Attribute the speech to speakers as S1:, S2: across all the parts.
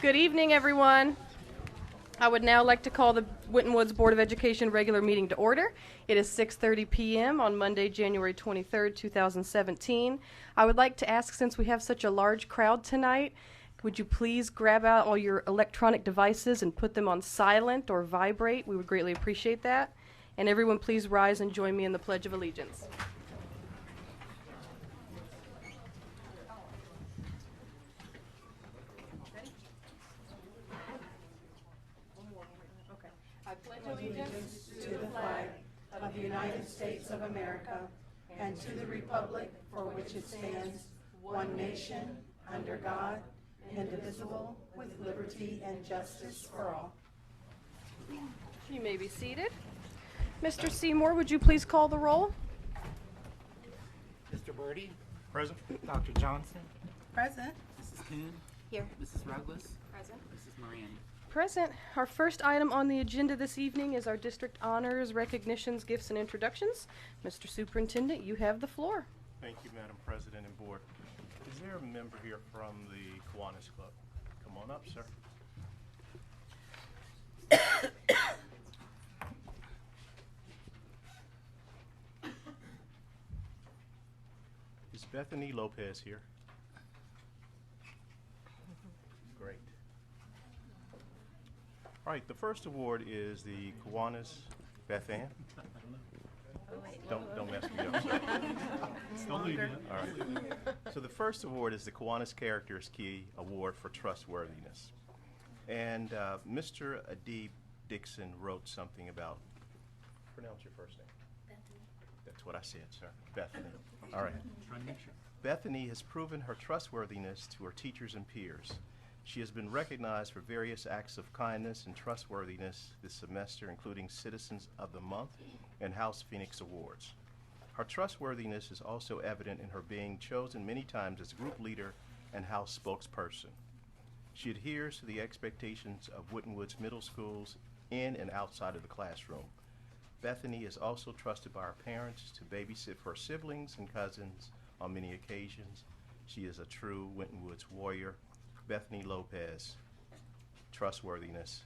S1: Good evening, everyone. I would now like to call the Winton Woods Board of Education regular meeting to order. It is 6:30 p.m. on Monday, January 23rd, 2017. I would like to ask, since we have such a large crowd tonight, would you please grab out all your electronic devices and put them on silent or vibrate? We would greatly appreciate that. And everyone please rise and join me in the Pledge of Allegiance.
S2: Allegiance to the flag of the United States of America and to the republic for which it stands, one nation, under God, indivisible, with liberty and justice for all.
S1: You may be seated. Mr. Seymour, would you please call the roll?
S3: Mr. Birdie?
S4: Present.
S3: Dr. Johnson?
S2: Present.
S3: Mrs. Kuhn?
S5: Here.
S3: Mrs. Ruglis?
S5: Present.
S3: Mrs. Moran?
S1: Present. Our first item on the agenda this evening is our district honors, recognitions, gifts, and introductions. Mr. Superintendent, you have the floor.
S4: Thank you, Madam President and Board. Is there a member here from the Kiwanis Club? Come on up, sir. Is Bethany Lopez here? Great. All right, the first award is the Kiwanis Beth Ann. Don't mess me up, sir. All right. So the first award is the Kiwanis Characters Key Award for Trustworthiness. And Mr. Adib Dixon wrote something about, pronounce your first name.
S5: Bethany.
S4: That's what I said, sir. Bethany. All right. Bethany has proven her trustworthiness to her teachers and peers. She has been recognized for various acts of kindness and trustworthiness this semester, including Citizens of the Month and House Phoenix Awards. Her trustworthiness is also evident in her being chosen many times as group leader and House spokesperson. She adheres to the expectations of Winton Woods Middle Schools in and outside of the classroom. Bethany is also trusted by her parents to babysit for her siblings and cousins on many occasions. She is a true Winton Woods warrior. Bethany Lopez, trustworthiness.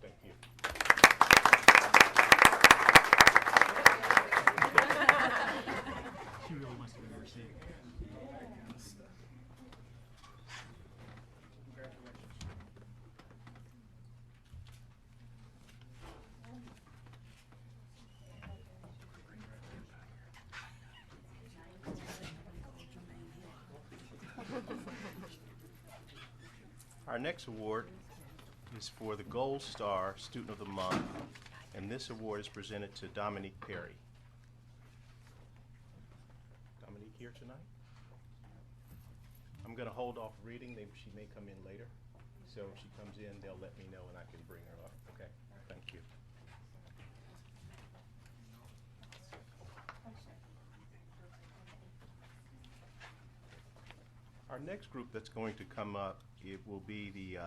S4: Thank you.
S3: She really wants to be received.
S4: Our next award is for the Gold Star Student of the Month, and this award is presented to Dominique Perry. Dominique here tonight? I'm going to hold off reading. She may come in later. So if she comes in, they'll let me know and I can bring her up. Okay, thank you. Our next group that's going to come up, it will be the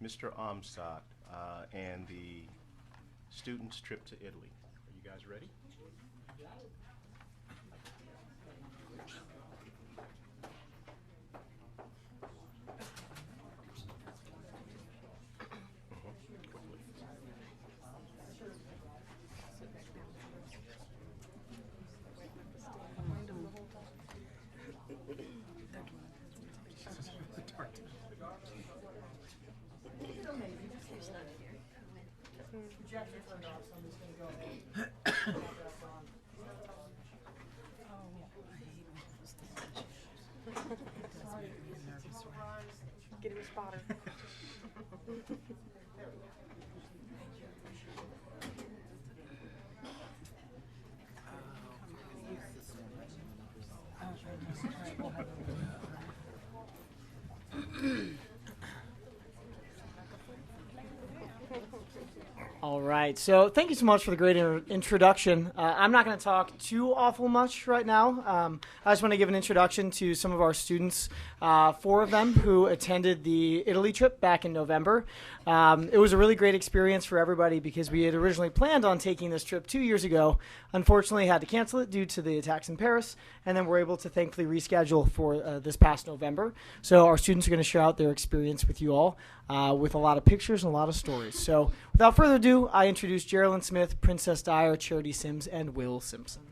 S4: Mr. Amstad and the students' trip to Italy. Are you guys ready?
S1: Get him a spotter.
S6: All
S5: right. So thank you so much for the great introduction. I'm not going to talk too awful much right now. I just want to give an introduction to some of our students, 4 of them who attended the Italy trip back in November. It was a really great experience for everybody because we had originally planned on taking this trip 2 years ago. Unfortunately, had to cancel it due to the attacks in Paris, and then we're able to thankfully reschedule for this past November. So our students are going to share out their experience with you all with a lot of pictures and a lot of stories. So without further ado, I introduce Geraldine Smith, Princess Dyer, Charity Sims, and Will Simpson.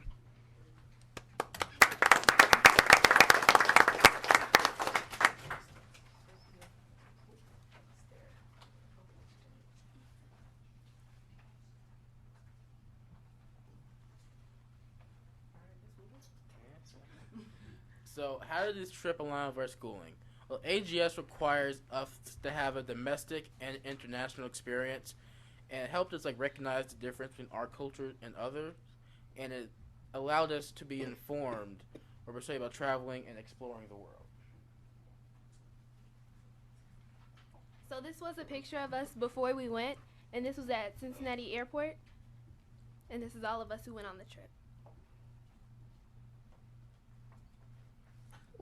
S6: So, how did this trip align with our schooling? Well, AGS requires us to have a domestic and international experience, and it helped us recognize the difference between our culture and others, and it allowed us to be informed or persuaded about traveling and exploring the world.
S7: So this was a picture of us before we went, and this was at Cincinnati Airport, and this is all of us who went on the trip.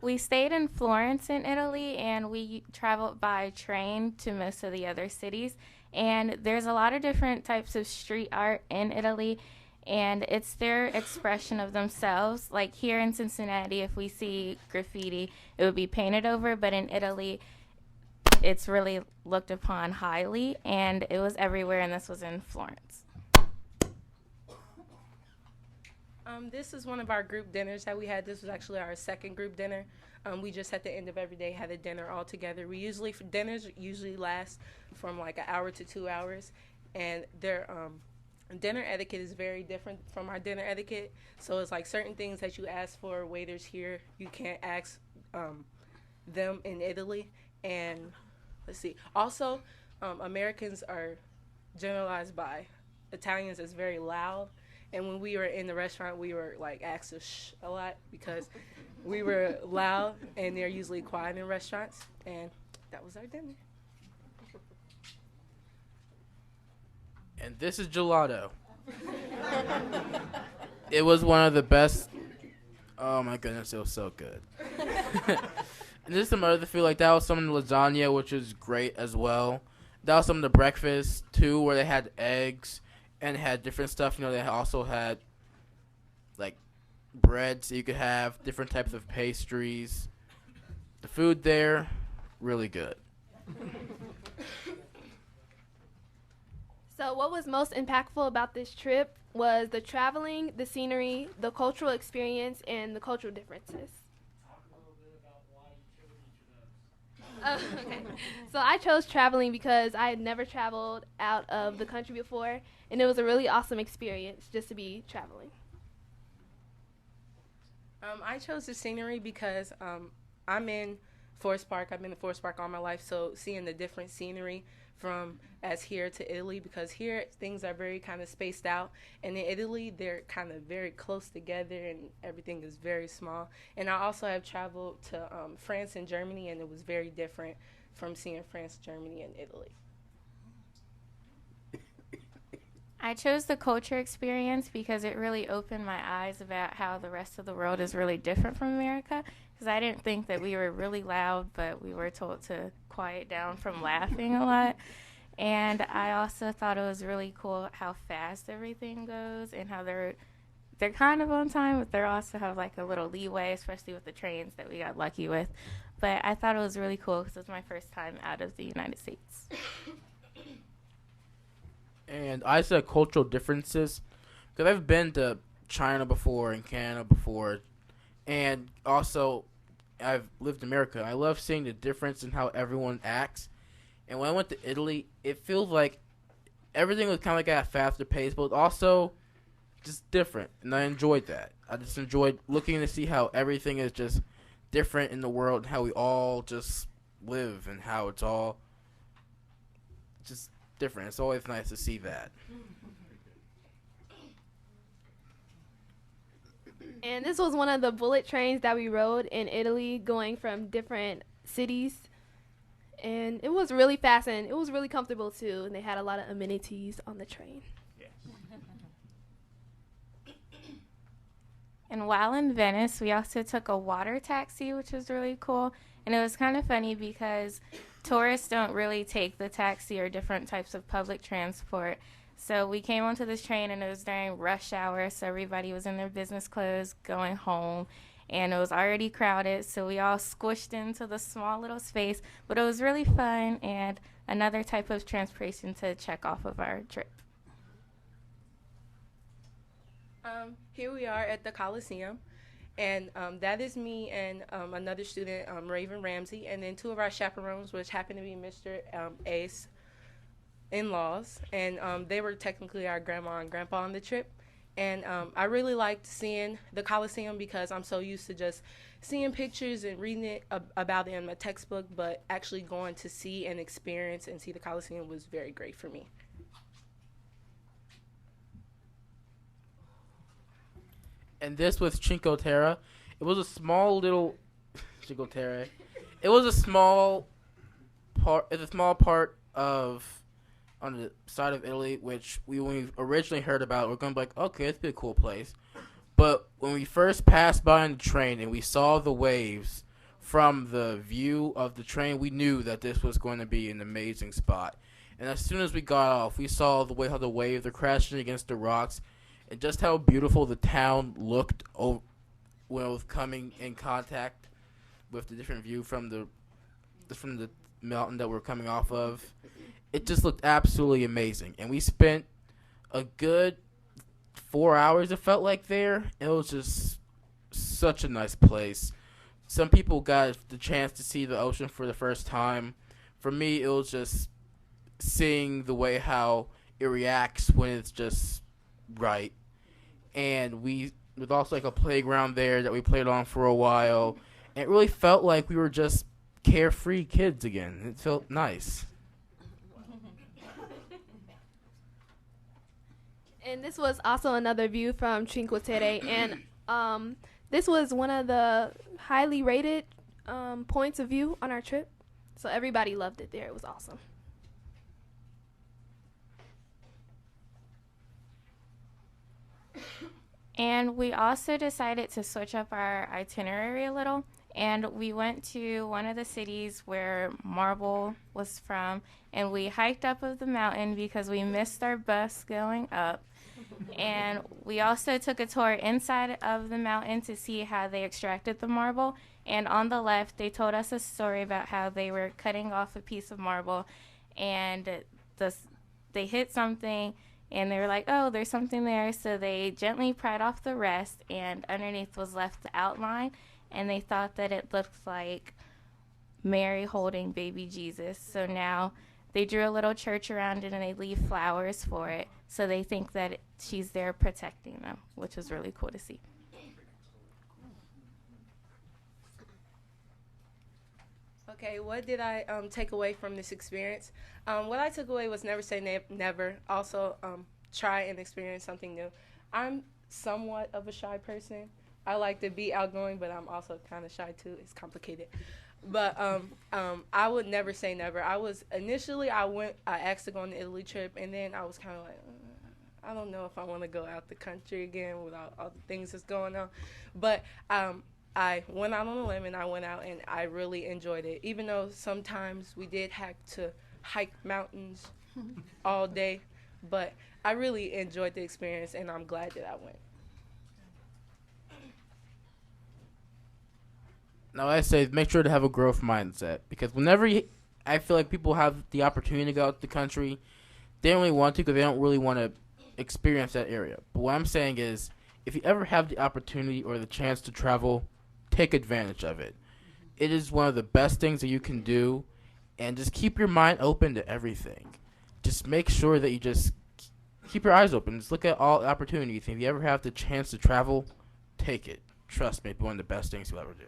S8: We stayed in Florence in Italy, and we traveled by train to most of the other cities. And there's a lot of different types of street art in Italy, and it's their expression of themselves. Like here in Cincinnati, if we see graffiti, it would be painted over, but in Italy, it's really looked upon highly, and it was everywhere, and this was in Florence.
S9: This is one of our group dinners that we had. This was actually our second group dinner. We just at the end of every day had a dinner all together. Dinners usually last from like an hour to 2 hours, and their dinner etiquette is very different from our dinner etiquette. So it's like certain things that you ask for waiters here, you can't ask them in Italy. And let's see. Also, Americans are generalized by Italians as very loud. And when we were in the restaurant, we were asked to shh a lot because we were loud, and they're usually quiet in restaurants. And that was our dinner.
S6: And this is gelato. It was one of the best. Oh my goodness, it was so good. And there's some other food, that was some of the lasagna, which was great as well. That was some of the breakfast too, where they had eggs and had different stuff. They also had breads that you could have, different types of pastries. The food there, really good.
S7: So what was most impactful about this trip was the traveling, the scenery, the cultural experience, and the cultural differences. Okay. So I chose traveling because I had never traveled out of the country before, and it was a really awesome experience just to be traveling.
S9: I chose the scenery because I'm in Forest Park. I've been in Forest Park all my life, so seeing the different scenery from as here to Italy, because here things are very kind of spaced out, and in Italy they're kind of very close together and everything is very small. And I also have traveled to France and Germany, and it was very different from seeing France, Germany, and Italy.
S8: I chose the culture experience because it really opened my eyes about how the rest of the world is really different from America, because I didn't think that we were really loud, but we were told to quiet down from laughing a lot. And I also thought it was really cool how fast everything goes and how they're kind of on time, but they also have a little leeway, especially with the trains that we got lucky with. But I thought it was really cool because it was my first time out of the United States.
S6: And I said cultural differences because I've been to China before and Canada before, and also I've lived in America. I love seeing the difference in how everyone acts. And when I went to Italy, it feels like everything was kind of at a faster pace, but also just different, and I enjoyed that. I just enjoyed looking to see how everything is just different in the world, and how we all just live, and how it's all just different. It's always nice to see that.
S7: And this was one of the bullet trains that we rode in Italy, going from different cities. and it was really fast and it was really comfortable too. And they had a lot of amenities on the train.
S4: Yes.
S8: And while in Venice, we also took a water taxi, which was really cool. And it was kind of funny because tourists don't really take the taxi or different types of public transport. So we came onto this train, and it was during rush hour, so everybody was in their business clothes going home. And it was already crowded, so we all squished into the small little space. But it was really fun and another type of transportation to check off of our trip.
S9: Here we are at the Coliseum, and that is me and another student, Raven Ramsey, and then two of our chaperones, which happened to be Mr. Ace in-laws, and they were technically our grandma and grandpa on the trip. And I really liked seeing the Coliseum because I'm so used to just seeing pictures and reading it about it in my textbook, but actually going to see and experience and see the Coliseum was very great for me.
S6: And this was Cinque Terre. It was a small little Cinque Terre. It was a small part. It's a small part of on the side of Italy, which when we originally heard about, we're going to be like, okay, it's be a cool place. But when we first passed by on the train and we saw the waves from the view of the train, we knew that this was going to be an amazing spot. And as soon as we got off, we saw the way how the waves are crashing against the rocks, and just how beautiful the town looked when it was coming in contact with the different view from the mountain that we're coming off of. It just looked absolutely amazing. And we spent a good 4 hours, it felt like, there. It was just such a nice place. Some people got the chance to see the ocean for the first time. For me, it was just seeing the way how it reacts when it's just right. And there's also like a playground there that we played on for a while. And it really felt like we were just carefree kids again. It felt nice.
S7: And this was also another view from Cinque Terre, and this was one of the highly rated points of view on our trip. So everybody loved it there. It was awesome.
S8: And we also decided to switch up our itinerary a little. And we went to one of the cities where Marble was from. And we hiked up of the mountain because we missed our bus going up. And we also took a tour inside of the mountain to see how they extracted the marble. And on the left, they told us a story about how they were cutting off a piece of marble. And they hit something. And they were like, oh, there's something there. So they gently pried off the rest, and underneath was left the outline. And they thought that it looked like Mary holding baby Jesus. So now they drew a little church around it, and they leave flowers for it. So they think that she's there protecting them, which was really cool to see.
S9: Okay, what did I take away from this experience? What I took away was never say never. Also, try and experience something new. I'm somewhat of a shy person. I like to be outgoing, but I'm also kind of shy too. It's complicated. But I would never say never. I asked to go on the Italy trip, and then I was kind of like, I don't know if I want to go out the country again without all the things that's going on. But I went out on a limb, and I went out, and I really enjoyed it. Even though sometimes we did have to hike mountains all day, but I really enjoyed the experience, and I'm glad that I went.
S6: Now I say make sure to have a growth mindset, because whenever I feel like people have the opportunity to go out the country, they don't really want to because they don't really want to experience that area. But what I'm saying is, if you ever have the opportunity or the chance to travel, take advantage of it. It is one of the best things that you can do, and just keep your mind open to everything. Just make sure that you just keep your eyes open. Just look at all opportunities. If you ever have the chance to travel, take it. Trust me, it's one of the best things you'll ever do.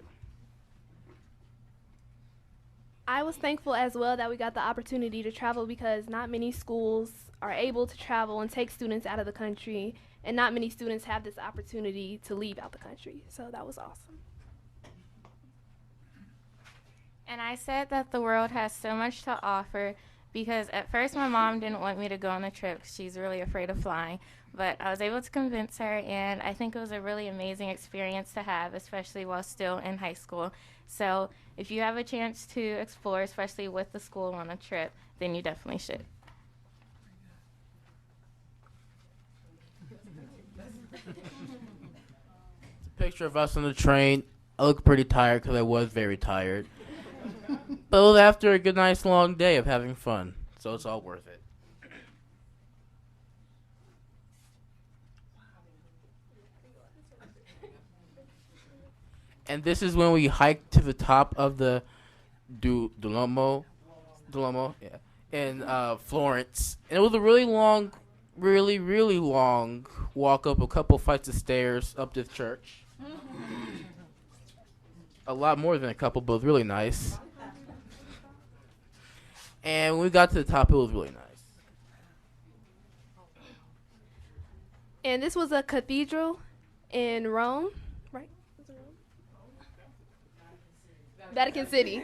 S7: I was thankful as well that we got the opportunity to travel because not many schools are able to travel and take students out of the country, and not many students have this opportunity to leave out the country. So that was awesome.
S8: And I said that the world has so much to offer because at first my mom didn't want me to go on the trip. She's really afraid of flying. But I was able to convince her, and I think it was a really amazing experience to have, especially while still in high school. So if you have a chance to explore, especially with the school on a trip, then you definitely should.
S6: Picture of us on the train. I look pretty tired because I was very tired. But it was after a good, nice, long day of having fun. So it's all worth it. And this is when we hiked to the top of the Duomo, yeah, in Florence. And it was a really long, really long walk up a couple flights of stairs up to the church. A lot more than a couple, but it was really nice. And when we got to the top, it was really nice.
S7: And this was a cathedral in Rome, right? Vatican City.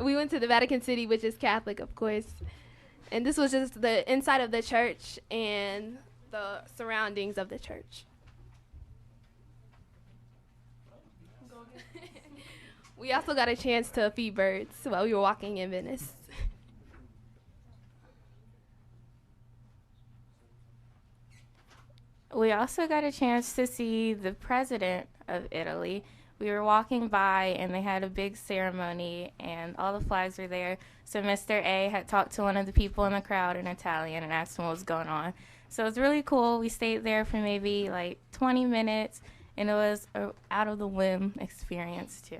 S7: We went to the Vatican City, which is Catholic, of course. And this was just the inside of the church and the surroundings of the church. We also got a chance to feed birds while we were walking in Venice.
S8: We also got a chance to see the president of Italy. We were walking by, and they had a big ceremony, and all the flags were there. So Mr. A had talked to one of the people in the crowd in Italian and asked him what was going on. So it was really cool. We stayed there for maybe like 20 minutes, and it was a out of the whim experience too.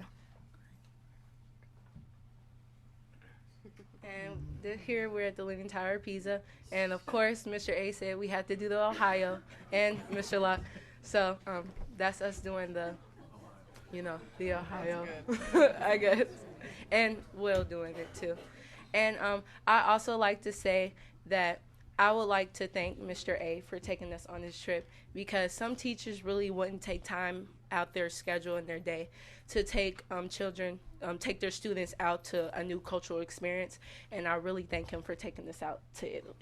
S9: And here we're at the Leaning Tower of Pisa. And of course, Mr. A said we had to do the Ohio and Mr. Locke. So that's us doing the Ohio, I guess. And Will doing it too. And I also like to say that I would like to thank Mr. A for taking us on this trip, because some teachers really wouldn't take time out their schedule and their day to take take their students out to a new cultural experience. And I really thank him for taking us out to Italy.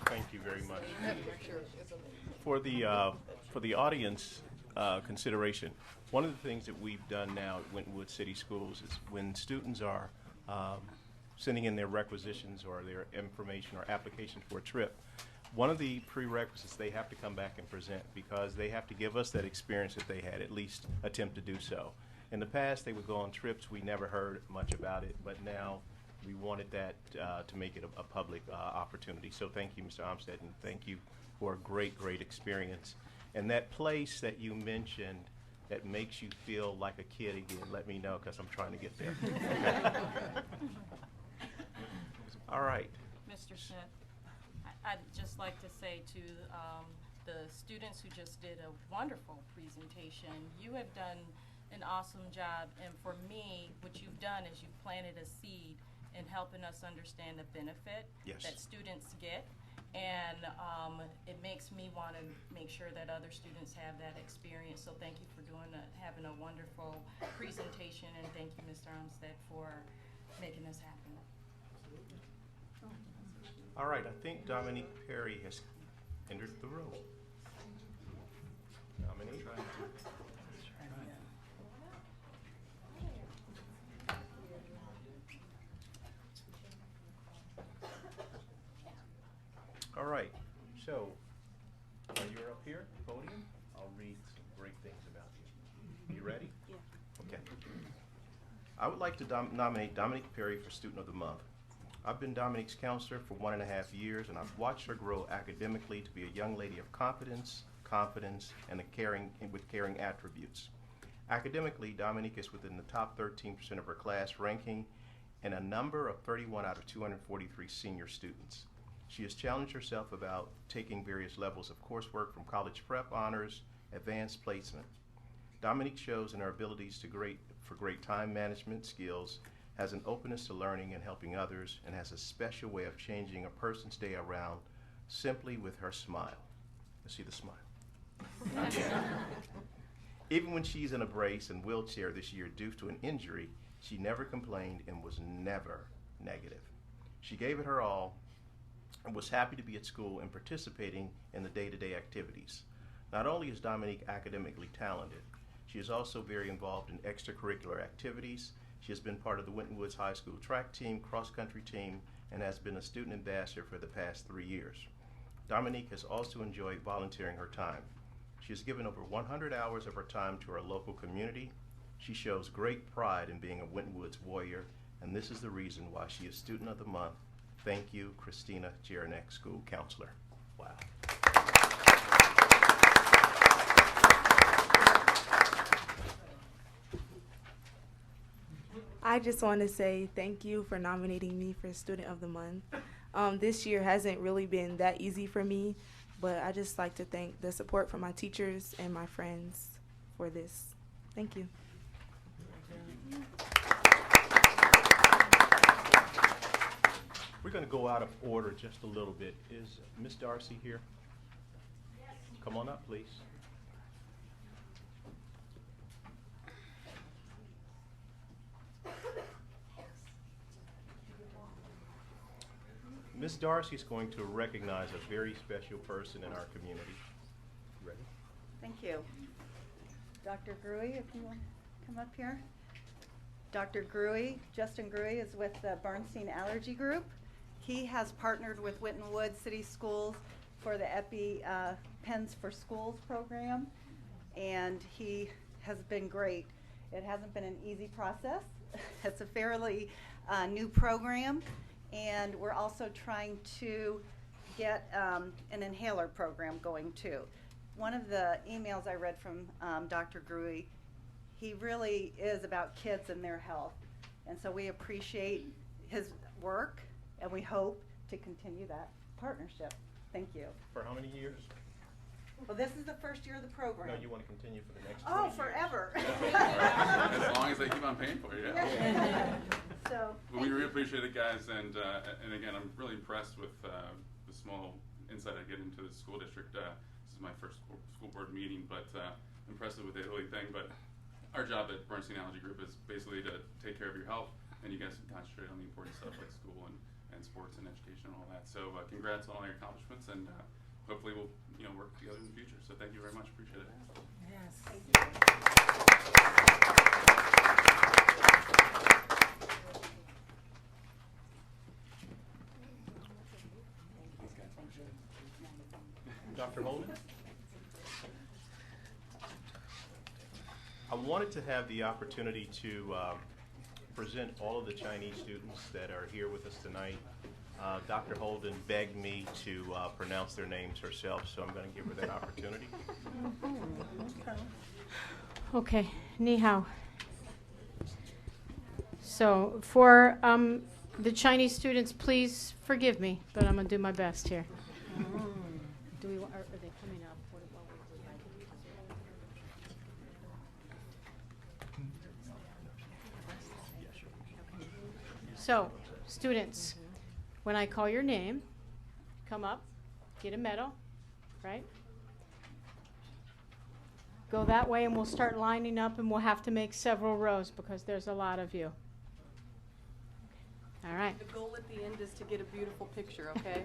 S4: Thank you very much. For the audience consideration, one of the things that we've done now at Winton City Schools is when students are sending in their requisitions or their information or application for a trip, one of the prerequisites, they have to come back and present, because they have to give us that experience that they had, at least attempt to do so. In the past, they would go on trips. We never heard much about it, but now we wanted that to make it a public opportunity. So thank you, Mr. Armstead, and thank you for a great experience. And that place that you mentioned that makes you feel like a kid again, let me know, because I'm trying to get there. Okay. All right.
S10: Mr. Smith, I'd just like to say to the students who just did a wonderful presentation, you have done an awesome job. And for me, what you've done is you've planted a seed in helping us understand the benefit that students get. And it makes me want to make sure that other students have that experience. So thank you for having a wonderful presentation, and thank you, Mr. Armstead, for making this happen.
S4: All right, I think Dominique Perry has entered the room. Dominique? All right, so while you're up here at the podium, I'll read some great things about you. You ready? Yeah. Okay. I would like to nominate Dominique Perry for Student of the Month. I've been Dominique's counselor for 1.5 years, and I've watched her grow academically to be a young lady of confidence, and with caring attributes. Academically, Dominique is within the top 13% of her class ranking and a number of 31 out of 243 senior students. She has challenged herself about taking various levels of coursework from college prep honors, advanced placement. Dominique shows in her abilities for great time management skills, has an openness to learning and helping others, and has a special way of changing a person's day around simply with her smile. Let's see the smile. Even when she's in a brace and wheelchair this year due to an injury, she never complained and was never negative. She gave it her all and was happy to be at school and participating in the day-to-day activities. Not only is Dominique academically talented, she is also very involved in extracurricular activities. She has been part of the Winton Woods High School track team, cross-country team, and has been a student ambassador for the past 3 years. Dominique has also enjoyed volunteering her time. She has given over 100 hours of her time to our local community. She shows great pride in being a Winton Woods warrior, and this is the reason why she is Student of the Month. Thank you, Christina Jaranek, School Counselor. Wow.
S11: I just want to say thank you for nominating me for Student of the Month. This year hasn't really been that easy for me, but I just like to thank the support from my teachers and my friends for this. Thank you.
S4: We're going to go out of order just a little bit. Is Miss Darcy here? Yes. Come on up, please. Miss Darcy is going to recognize a very special person in our community. Ready?
S12: Thank you. Dr. Gruey, if you want to come up here. Dr. Gruey, Justin Gruey, is with the Bernstein Allergy Group. He has partnered with Winton Woods City Schools for the Pens for Schools program, and he has been great. It hasn't been an easy process. It's a fairly new program. And we're also trying to get an inhaler program going too. One of the emails I read from Dr. Gruey, he really is about kids and their health. And so we appreciate his work, and we hope to continue that partnership. Thank you.
S4: For how many years?
S12: Well, this is the first year of the program.
S4: No, you want to continue for the next 20
S12: Oh,
S4: years.
S12: forever.
S13: As long as they keep on paying for you, yeah.
S12: So,
S13: Well, we really appreciate it, guys, and again, I'm really impressed with the small insight I get into the school district. This is my first school board meeting, but impressive with the Italy thing. But our job at Bernstein Allergy Group is basically to take care of your health, and you guys can concentrate on the important stuff like school and sports and education and all that. So congrats on all your accomplishments, and hopefully we'll work together in the future. So thank you very much. Appreciate it.
S2: Yes.
S12: thank you.
S4: Dr. Holden? I wanted to have the opportunity to present all of the Chinese students that are here with us tonight. Dr. Holden begged me to pronounce their names herself, so I'm going to give her that opportunity.
S14: Okay, ni hao. So for the Chinese students, please forgive me, but I'm going to do my best here. Do we want, are they coming up? So, students, when I call your name, come up, get a medal, right? Go that way and we'll start lining up, and we'll have to make several rows because there's a lot of you. All right.
S1: The goal at the end is to get a beautiful picture, okay?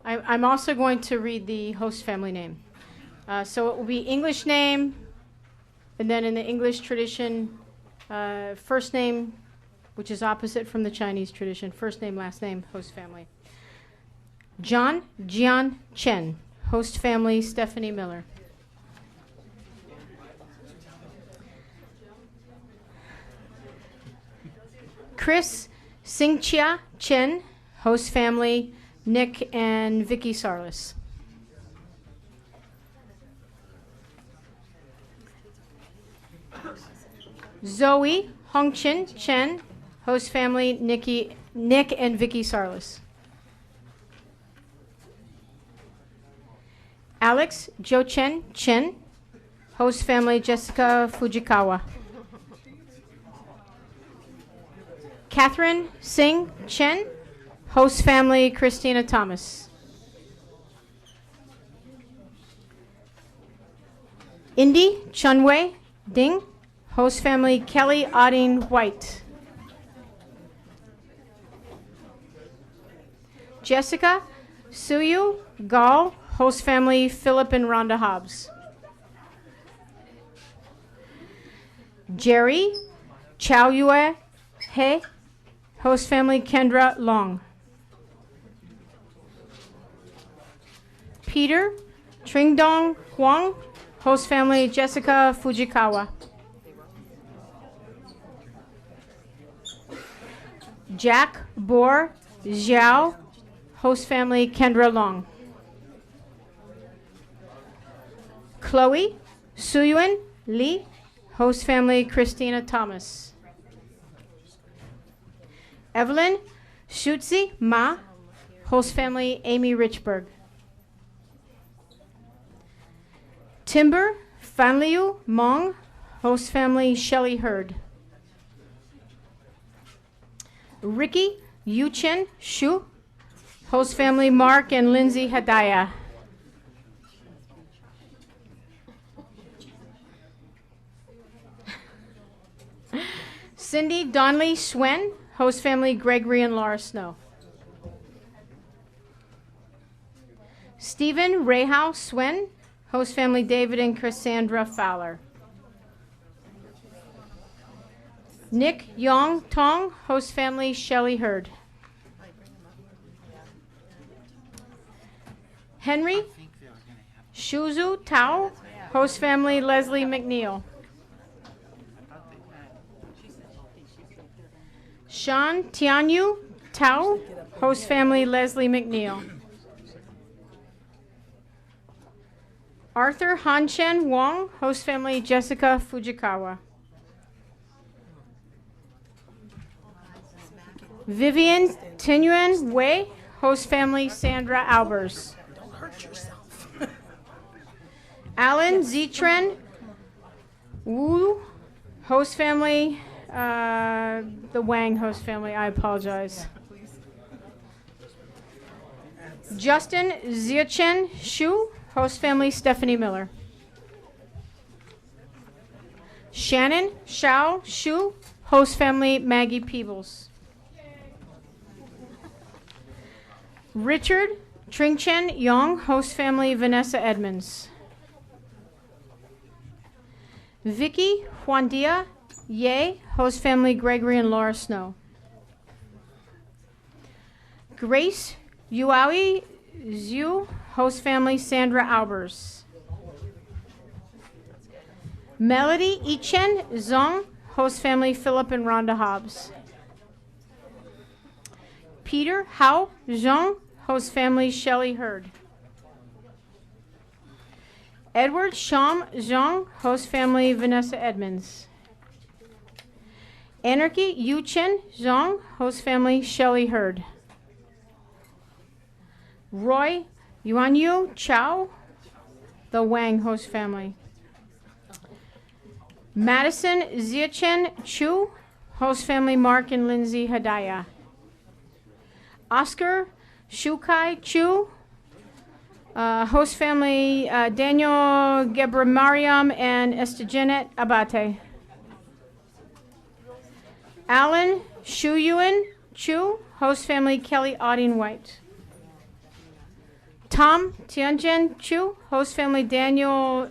S14: I'm also going to read the host family name. So it will be English name, and then in the English tradition, first name, which is opposite from the Chinese tradition, first name, last name, host family. John Jian Chen, host family, Stephanie Miller. Chris Singchia Chen, host family, Nick and Vicky Sarlis. Zoe Hongchin Chen, host family, Nick and Vicky Sarlis. Alex Jochen Chen, host family Jessica Fujikawa. Catherine Singh Chen, host family Christina Thomas. Indy Chunwei Ding, host family Kelly Odding White. Jessica Suyu Gall, host family Philip and Rhonda Hobbs. Jerry Chow Yue He, host family Kendra Long. Peter Tringdong Huang, host family Jessica Fujikawa. Jack Boer Zhao, host family Kendra Long. Chloe Suyuan Lee, host family Christina Thomas. Evelyn Shutzi Ma, host family Amy Richburg. Timber Fanliu Mong, host family Shelley Hurd. Ricky Yuchen Shu, host family Mark and Lindsay Hadaya. Cindy Donley Swen, host family Gregory and Laura Snow. Stephen Rayhouse Swen, host family David and Cassandra Fowler. Nick Yong Tong, host family Shelley Hurd. Henry Shuzu Tao, host family Leslie McNeil. Sean Tianyu Tao, host family Leslie McNeil. Arthur Hanchen Wong, host family Jessica Fujikawa. Vivian Tinyuan Wei, host family Sandra Albers.
S2: Don't hurt yourself.
S14: Alan Zitren Wu, host family, the Wang host family, I apologize. Justin Ziachen Shu, host family Stephanie Miller. Shannon Shao Shu, host family Maggie Peebles. Richard Tringchen Yong, host family Vanessa Edmonds. Vicky Juandia Ye, host family Gregory and Laura Snow. Grace Yuawi Zhu, host family Sandra Albers. Melody Ichen Zong, host family Philip and Rhonda Hobbs. Peter Hao Zhang, host family Shelley Hurd. Edward Sham Zhang, host family Vanessa Edmonds. Anarchy Yu Chen Zhang, host family Shelley Hurd. Roy Yuanyu Chow, the Wang host family. Madison Ziachen Chu, host family Mark and Lindsay Hadaya. Oscar Shukai Chu, host family Daniel Gebramariam and Estejanet Abate. Alan Shuyuan Chu, host family Kelly Odding White. Tom Tianjen Chu, host family Daniel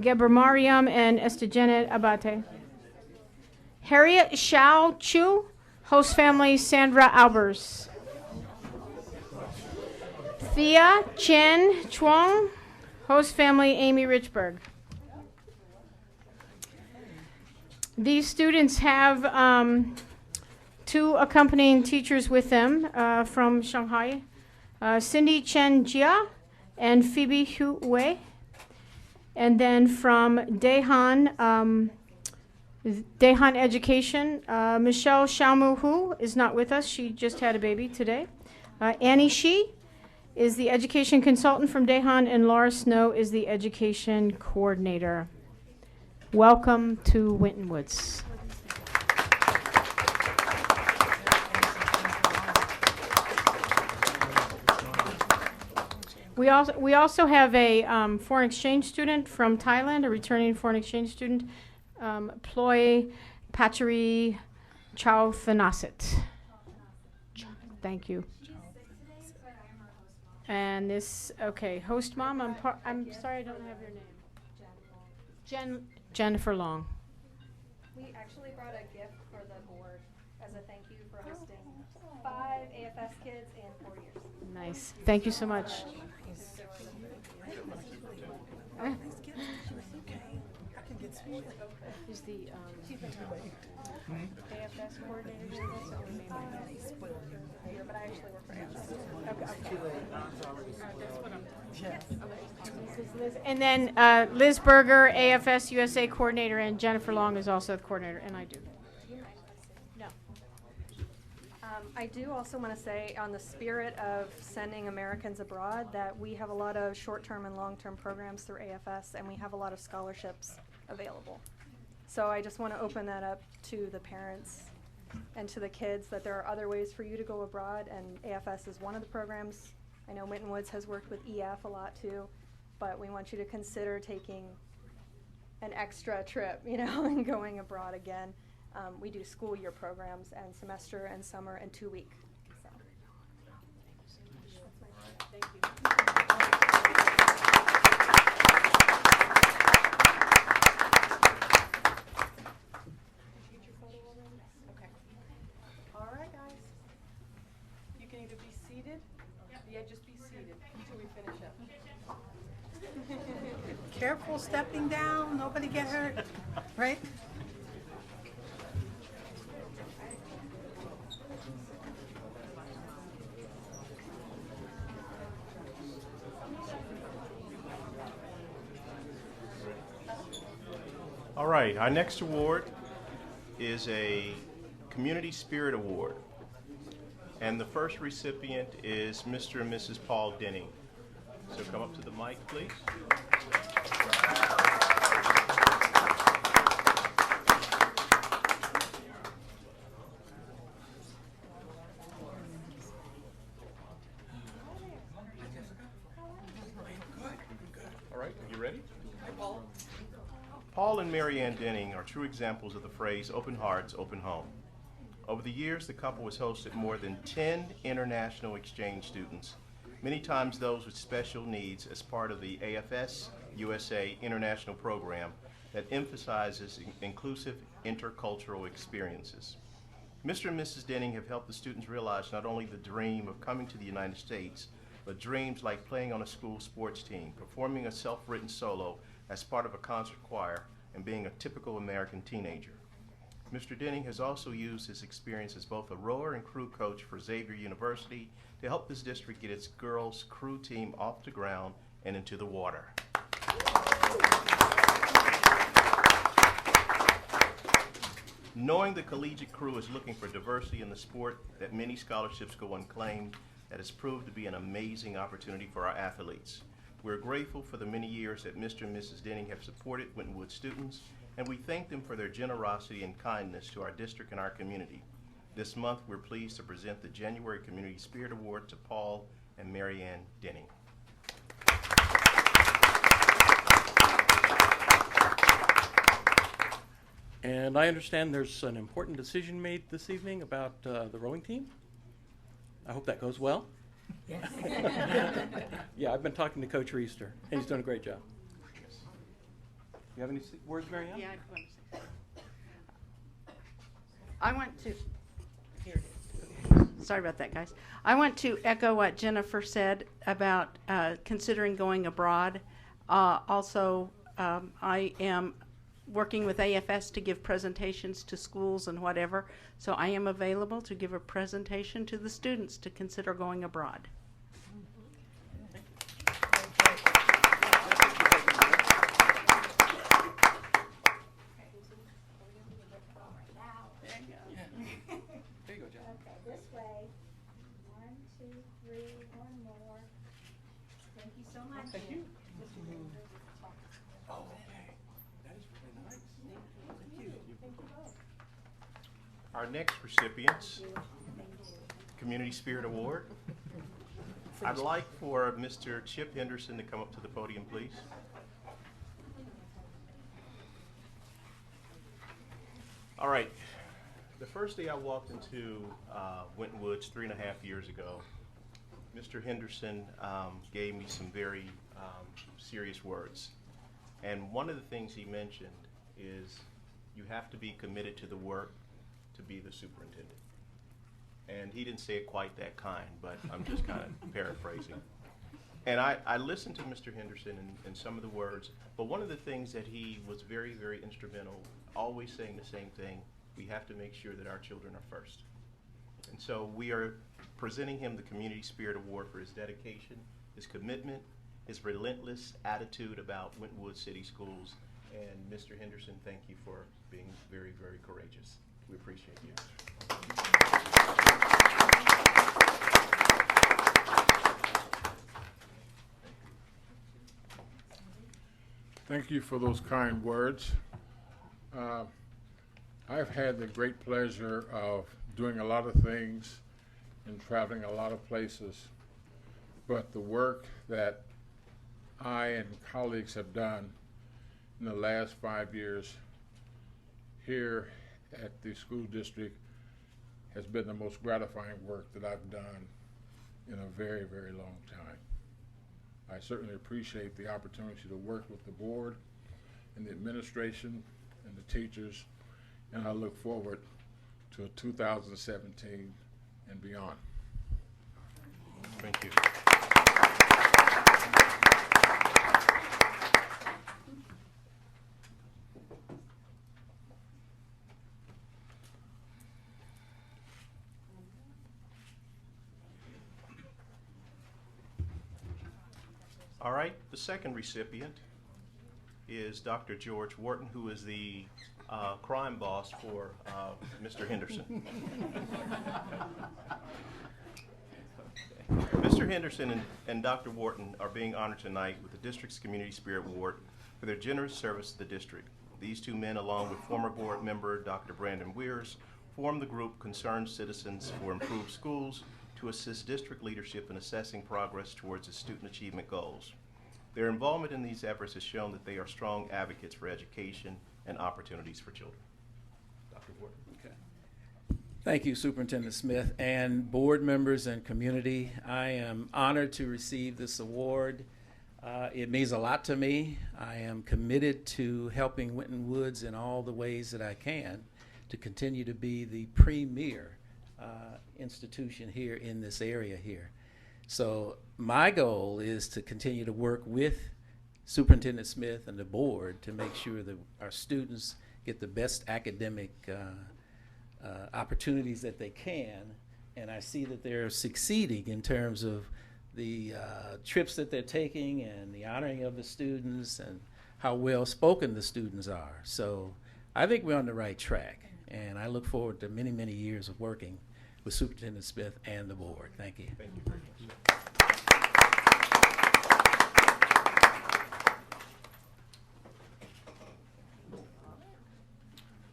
S14: Gebramariam and Estejanet Abate. Harriet Shao Chu, host family Sandra Albers. Thea Chen Chuang, host family Amy Richburg. These students have two accompanying teachers with them from Shanghai, Cindy Chen Jia and Phoebe Hu Wei. And then from Daehan Education, Michelle Xiaomu Hu is not with us. She just had a baby today. Annie Shi is the education consultant from Dehan, and Laura Snow is the education coordinator. Welcome to Winton Woods. We also have a foreign exchange student from Thailand, a returning foreign exchange student, Ploy Pachari Chowthanasit. Thank you. And this, okay, host mom, I'm sorry I don't have your name. Jennifer Long.
S1: We actually brought a gift for the board as a thank you for hosting 5 AFS kids in 4 years.
S14: Nice. Thank you so much. Is the AFS coordinator here?
S1: But I actually work for AFS.
S14: And then Liz Berger, AFS USA coordinator, and Jennifer Long is also the coordinator, and I do. No.
S1: I do also want to say, on the spirit of sending Americans abroad, that we have a lot of short-term and long-term programs through AFS, and we have a lot of scholarships available. So I just want to open that up to the parents and to the kids, that there are other ways for you to go abroad, and AFS is one of the programs. I know Winton Woods has worked with EF a lot too, but we want you to consider taking an extra trip, and going abroad again. We do school year programs and semester and summer and 2 week. So. Thank you. Okay. All right, guys. You can either be seated. Yeah, just be seated until we finish up.
S2: Careful stepping down, nobody get hurt, right?
S4: All right, our next award is a Community Spirit Award. And the first recipient is Mr. and Mrs. Paul Denning. So come up to the mic, please. All right, you ready? Hi, Paul. Paul and Mary Ann Denning are true examples of the phrase open hearts, open home. Over the years, the couple has hosted more than 10 international exchange students, many times those with special needs, as part of the AFS USA International Program that emphasizes inclusive intercultural experiences. Mr. and Mrs. Denning have helped the students realize not only the dream of coming to the United States, but dreams like playing on a school sports team, performing a self-written solo as part of a concert choir, and being a typical American teenager. Mr. Denning has also used his experience as both a rower and crew coach for Xavier University to help this district get its girls' crew team off the ground and into the water. Knowing the collegiate crew is looking for diversity in the sport, that many scholarships go unclaimed, that has proved to be an amazing opportunity for our athletes. We're grateful for the many years that Mr. and Mrs. Denning have supported Winton Woods students, and we thank them for their generosity and kindness to our district and our community. This month, we're pleased to present the January Community Spirit Award to Paul and Mary Ann Denning.
S15: And I understand there's an important decision made this evening about the rowing team. I hope that goes well.
S2: Yes.
S15: Yeah, I've been talking to Coach Reister, and he's doing a great job. You have any words, Mary Ann?
S16: Yeah, I want to. Here it is. Sorry about that, guys. I want to echo what Jennifer said about considering going abroad. Also, I am working with AFS to give presentations to schools and whatever, so I am available to give a presentation to the students to consider going abroad.
S2: Okay, this way. 1, 2, 3, one more.
S12: Thank you so much.
S15: Thank you. Oh, okay. That is really nice. Thank you.
S4: Our next recipients, Community Spirit Award. I'd like for Mr. Chip Henderson to come up to the podium, please. All right. The first day I walked into Winton Woods 3.5 years ago, Mr. Henderson gave me some very serious words. And one of the things he mentioned is you have to be committed to the work to be the superintendent. And he didn't say it quite that kind, but I'm just kind of paraphrasing. And I listened to Mr. Henderson and some of the words, but one of the things that he was very, very instrumental, always saying the same thing, we have to make sure that our children are first. And so we are presenting him the Community Spirit Award for his dedication, his commitment, his relentless attitude about Winton Woods City Schools. And Mr. Henderson, thank you for being very, very courageous. We appreciate you.
S17: Thank you for those kind words. I've had the great pleasure of doing a lot of things and traveling a lot of places, but the work that I and colleagues have done in the last 5 years here at the school district has been the most gratifying work that I've done in a very, very long time. I certainly appreciate the opportunity to work with the board and the administration and the teachers, and I look forward to 2017 and beyond.
S4: Thank you. All right, the second recipient is Dr. George Wharton, who is the crime boss for Mr. Henderson. Mr. Henderson and Dr. Wharton are being honored tonight with the district's Community Spirit Award for their generous service to the district. These two men, along with former board member Dr. Brandon Weirs, form the group Concerned Citizens for Improved Schools to assist district leadership in assessing progress towards its student achievement goals. Their involvement in these efforts has shown that they are strong advocates for education and opportunities for children. Dr. Wharton.
S18: Okay. Thank you, Superintendent Smith, and board members and community. I am honored to receive this award. It means a lot to me. I am committed to helping Winton Woods in all the ways that I can to continue to be the premier institution here in this area here. So my goal is to continue to work with Superintendent Smith and the board to make sure that our students get the best academic opportunities that they can, and I see that they're succeeding in terms of the trips that they're taking and the honoring of the students and how well spoken the students are. So I think we're on the right track, and I look forward to many, many years of working with Superintendent Smith and the board. Thank you.
S4: Thank you very much.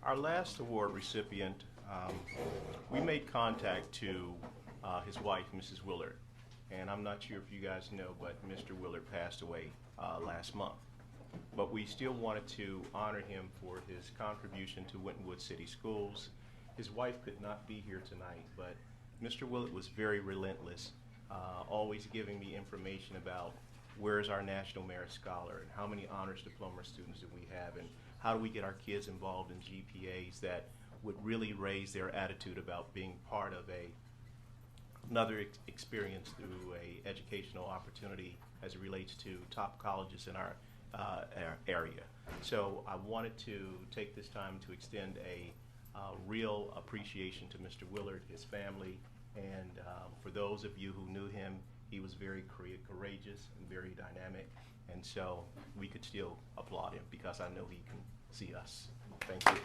S4: Our last award recipient, we made contact to his wife, Mrs. Willard, and I'm not sure if you guys know, but Mr. Willard passed away last month. But we still wanted to honor him for his contribution to Winton Woods City Schools. His wife could not be here tonight, but Mr. Willard was very relentless, always giving me information about where's our National Merit Scholar and how many honors diploma students do we have and how do we get our kids involved in GPAs that would really raise their attitude about being part of another experience through a educational opportunity as it relates to top colleges in our area. So I wanted to take this time to extend a real appreciation to Mr. Willard, his family, and for those of you who knew him, he was very courageous and very dynamic, and so we could still applaud him because I know he can see us. Thank you.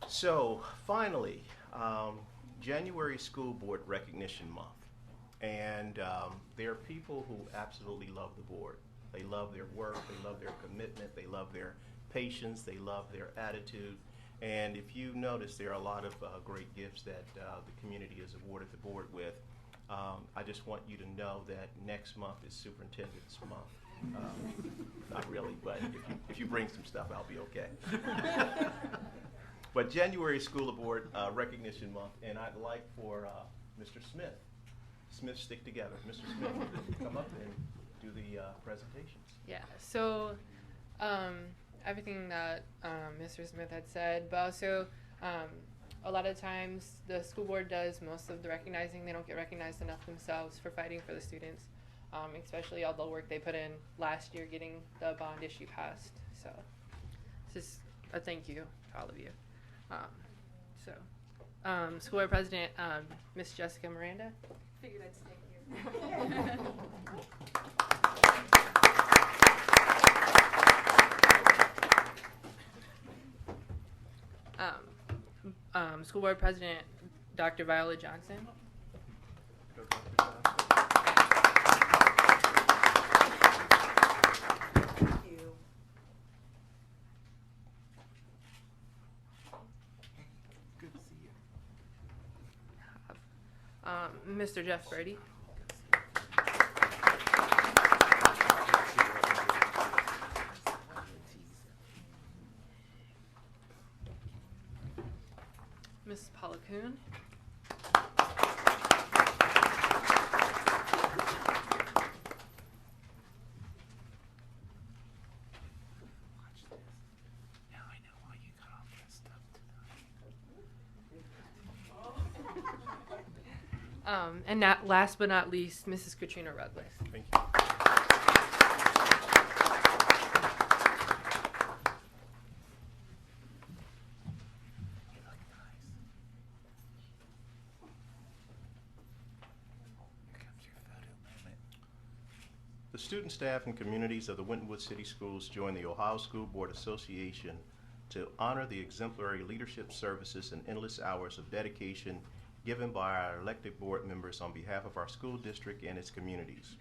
S4: So finally, January School Board Recognition Month. And there are people who absolutely love the board. They love their work, they love their commitment, they love their patience, they love their attitude. And if you notice, there are a lot of great gifts that the community has awarded the board with. I just want you to know that next month is Superintendent's Month. Not really, but if you bring some stuff, I'll be okay. But January School Board Recognition Month, and I'd like for Mr. Smith. Smith, stick together. Mr. Smith, come up and do the presentations.
S19: Yeah, so everything that Mr. Smith had said, but also a lot of times the school board does most of the recognizing. They don't get recognized enough themselves for fighting for the students, especially all the work they put in last year getting the bond issue passed. So it's just a thank you to all of you. School board president, Miss Jessica Miranda. Figured I'd stay here. School board president, Dr. Viola Johnson.
S12: Thank you.
S3: Good to see you.
S19: Mr. Jeff Birdie. Mrs. Paula Kuhn.
S3: Now I know why you got all dressed up tonight.
S19: And not last but not least, Mrs. Katrina Ruglis.
S4: Thank you. The student, staff, and communities of the Winton Woods City Schools join the Ohio School Board Association to honor the exemplary leadership services and endless hours of dedication given by our elected board members on behalf of our school district and its communities.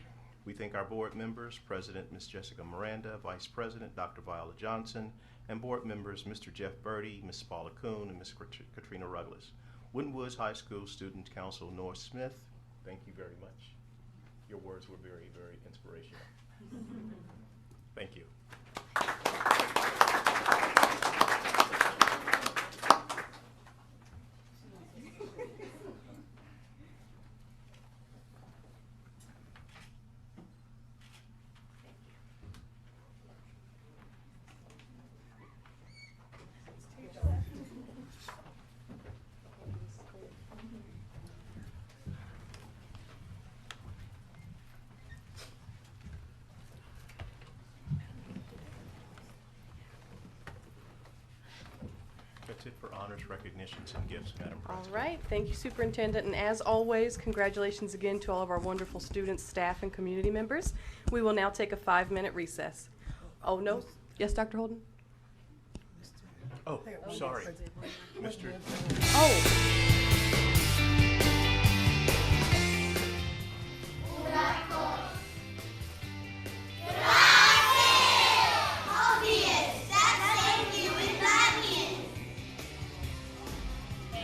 S4: We thank our board members, President Ms. Jessica Miranda, Vice President Dr. Viola Johnson, and board members Mr. Jeff Birdie, Ms. Paula Kuhn, and Ms. Katrina Ruglis. Winton Woods High School Student Council North Smith, thank you very much. Your words were very, very inspirational. Thank you. That's it for honors, recognitions, and gifts, Madam
S1: All
S4: President.
S1: right, thank you, Superintendent, and as always, congratulations again to all of our wonderful students, staff, and community members. We will now take a 5-minute recess. Oh, no? Yes, Dr. Holden?
S4: Oh, sorry. Mr.
S1: Oh.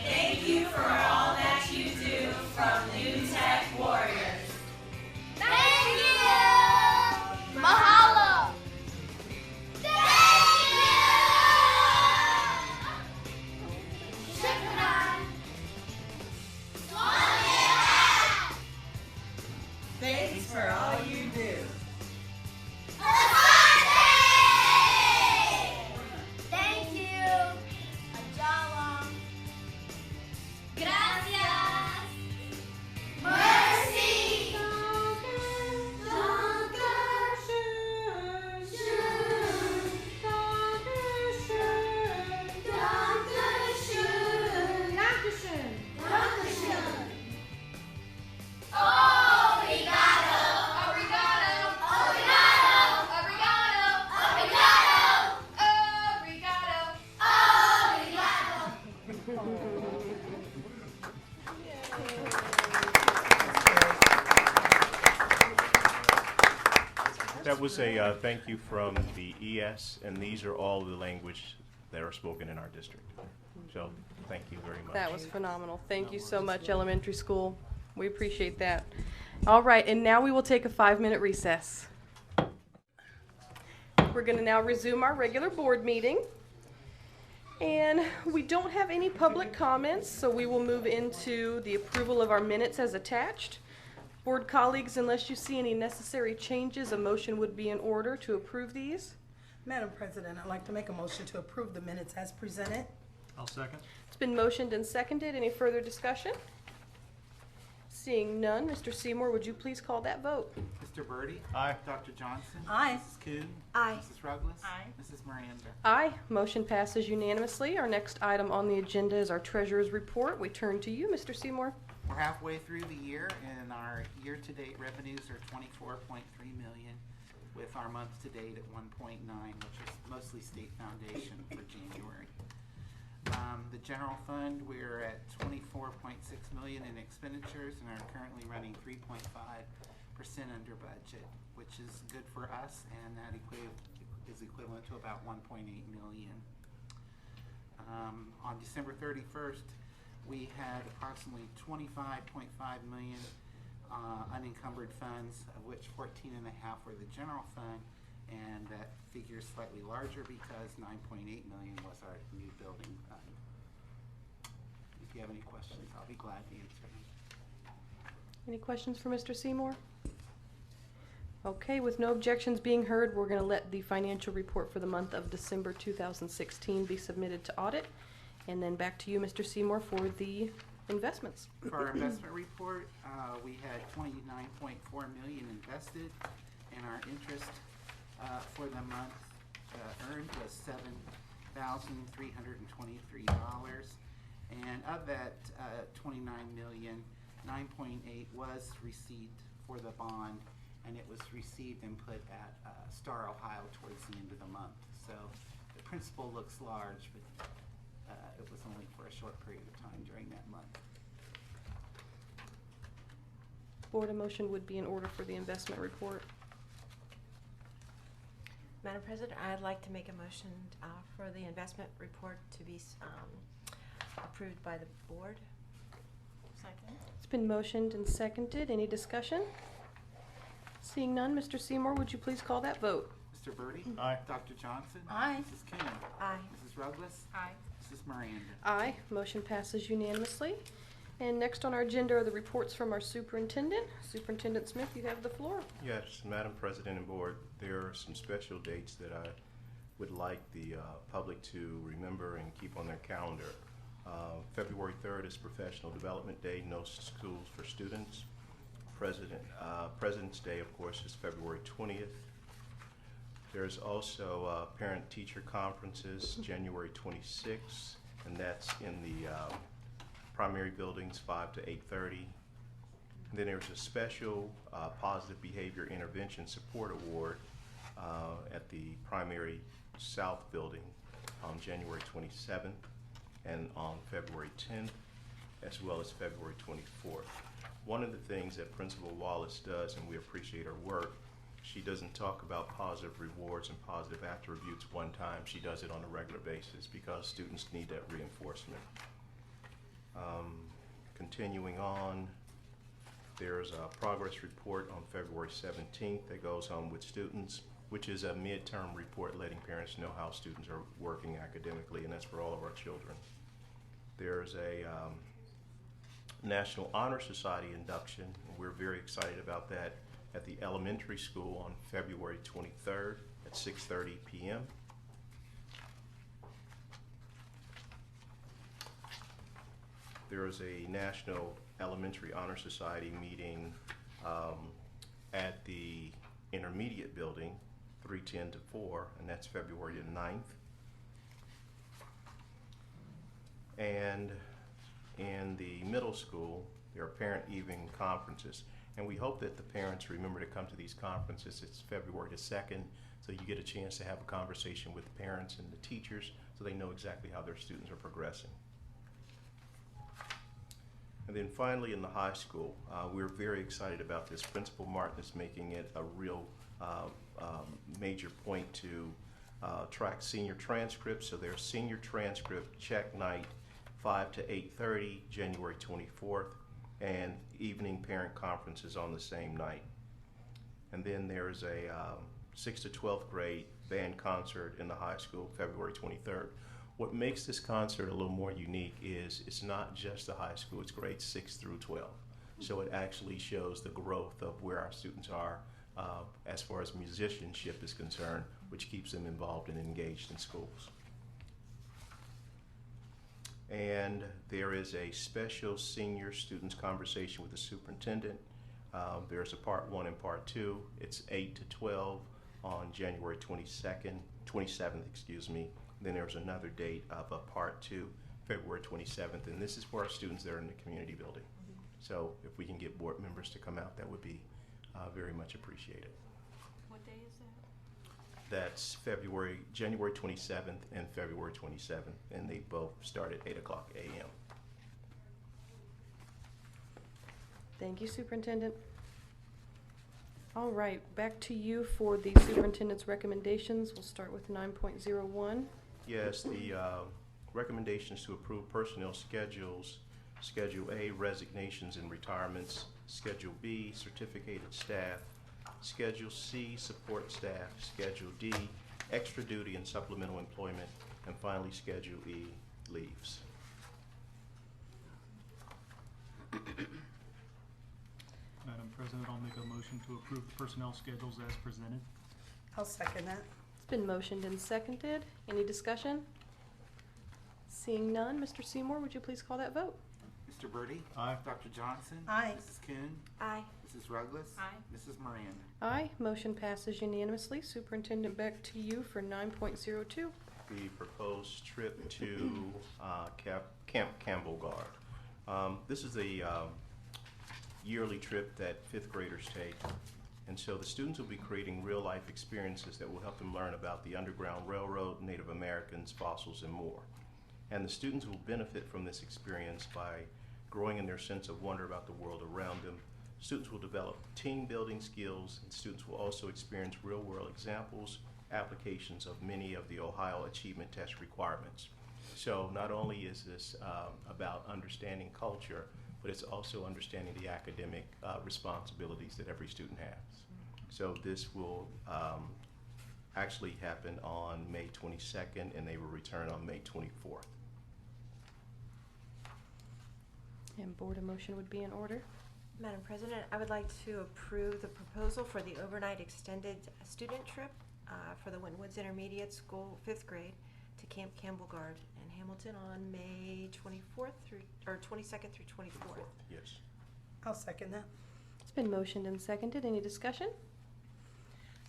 S2: Thank you for all that you do from New Tech Warriors.
S20: Thank you! Mahalo! Thank you! Shukran!
S4: was a thank you from the ES, and these are all the language that are spoken in our district. So thank you very much.
S1: That was phenomenal. Thank you so much, elementary school. We appreciate that. All right, and now we will take a 5-minute recess. We're going to now resume our regular board meeting. And we don't have any public comments, so we will move into the approval of our minutes as attached. Board colleagues, unless you see any necessary changes, a motion would be in order to approve these.
S2: Madam President, I'd like to make a motion to approve the minutes as presented.
S21: I'll second.
S1: It's been motioned and seconded. Any further discussion? Seeing none, Mr. Seymour, would you please call that vote?
S22: Mr. Birdie?
S4: Aye.
S22: Dr. Johnson?
S2: Aye.
S22: Mrs. Kuhn?
S2: Aye.
S22: Mrs. Ruggles?
S10: Aye.
S22: Mrs. Miranda?
S1: Aye. Motion passes unanimously. Our next item on the agenda is our treasurer's report. We turn to you, Mr. Seymour.
S22: We're halfway through the year, and our year-to-date revenues are $24.3 million, with our month-to-date at 1.9, which is mostly state foundation for January. The general fund, we're at $24.6 million in expenditures and are currently running 3.5% under budget, which is good for us, and that is equivalent to about 1.8 million. On December 31st, we had approximately 25.5 million unencumbered funds, of which 14.5 were the general fund, and that figure is slightly larger because 9.8 million was our new building fund. If you have any questions, I'll be glad to answer them.
S1: Any questions for Mr. Seymour? Okay, with no objections being heard, we're going to let the financial report for the month of December 2016 be submitted to audit. And then back to you, Mr. Seymour, for the investments.
S22: For our investment report, we had $29.4 million invested, and our interest for the month earned was $7,323. And of that 29 million, 9.8 was received for the bond, and it was received and put at Star, Ohio towards the end of the month. So the principal looks large, but it was only for a short period of time during that month.
S1: Board, a motion would be in order for the investment report.
S23: Madam President, I'd like to make a motion for the investment report to be approved by the board.
S10: Second.
S1: It's been motioned and seconded. Any discussion? Seeing none, Mr. Seymour, would you please call that vote?
S22: Mr. Birdie?
S4: Aye.
S22: Dr. Johnson?
S2: Aye.
S22: Mrs. Kuhn?
S23: Aye.
S22: Mrs. Ruggles?
S10: Aye.
S22: Mrs. Miranda?
S1: Aye. Motion passes unanimously. And next on our agenda are the reports from our superintendent. Superintendent Smith, you have the floor.
S4: Yes, Madam President and Board, there are some special dates that I would like the public to remember and keep on their calendar. February 3rd is Professional Development Day, no schools for students. President's Day, of course, is February 20th. There's also parent-teacher conferences, January 26th, and that's in the primary buildings, 5 to 8:30. And then there's a special Positive Behavior Intervention Support Award at the primary South building on January 27th and on February 10th, as well as February 24th. One of the things that Principal Wallace does, and we appreciate her work, she doesn't talk about positive rewards and positive attributes one time. She does it on a regular basis because students need that reinforcement. Continuing on, there's a progress report on February 17th that goes on with students, which is a midterm report letting parents know how students are working academically, and that's for all of our children. There's a National Honor Society induction, and we're very excited about that, at the elementary school on February 23rd at 6:30 p.m. There is a National Elementary Honor Society meeting at the intermediate building, 3:10 to 4, and that's February the 9th. And in the middle school, there are parent evening conferences, and we hope that the parents remember to come to these conferences. It's February the 2nd, so you get a chance to have a conversation with the parents and the teachers so they know exactly how their students are progressing. And then finally in the high school, we're very excited about this. Principal Martin is making it a real major point to track senior transcripts. So there's senior transcript check night, 5 to 8:30, January 24th, and evening parent conferences on the same night. And then there's a 6th to 12th grade band concert in the high school, February 23rd. What makes this concert a little more unique is it's not just the high school, it's grades 6 through 12. So it actually shows the growth of where our students are as far as musicianship is concerned, which keeps them involved and engaged in schools. And there is a special senior students conversation with the superintendent. There's a part 1 and part 2. It's 8 to 12 on January 27th, excuse me. Then there's another date of a part 2, February 27th, and this is for our students that are in the community building. So if we can get board members to come out, that would be very much appreciated.
S10: What day is that?
S4: That's January 27th and February 27th, and they both start at 8 o'clock a.m.
S1: Thank you, Superintendent. All right, back to you for the superintendent's recommendations. We'll start with 9.01.
S4: Yes, the recommendations to approve personnel schedules. Schedule A, resignations and retirements. Schedule B, certificated staff. Schedule C, support staff. Schedule D, extra duty and supplemental employment. And finally, Schedule E, leaves.
S5: Madam President, I'll make a motion to approve the personnel schedules as presented.
S2: I'll second that.
S1: It's been motioned and seconded. Any discussion? Seeing none, Mr. Seymour, would you please call that vote?
S22: Mr. Birdie?
S5: Aye.
S22: Dr. Johnson?
S2: Aye.
S22: Mrs. Kuhn?
S23: Aye.
S22: Mrs. Ruggless?
S10: Aye.
S22: Mrs. Miranda?
S1: Aye. Motion passes unanimously. Superintendent, back to you for 9.02.
S4: The proposed trip to Camp Campbell Guard. This is a yearly trip that 5th graders take. And so the students will be creating real-life experiences that will help them learn about the Underground Railroad, Native Americans, fossils, and more. And the students will benefit from this experience by growing in their sense of wonder about the world around them. Students will develop team-building skills, and students will also experience real-world examples, applications of many of the Ohio Achievement Test requirements. So not only is this about understanding culture, but it's also understanding the academic responsibilities that every student has. So this will actually happen on May 22nd, and they will return on May 24th.
S1: And board, a motion would be in order.
S23: Madam President, I would like to approve the proposal for the overnight extended student trip for the Winton Woods Intermediate School 5th grade to Camp Campbell Guard in Hamilton on May 24th or 22nd through 24th.
S4: Yes.
S2: I'll second that.
S1: It's been motioned and seconded. Any discussion?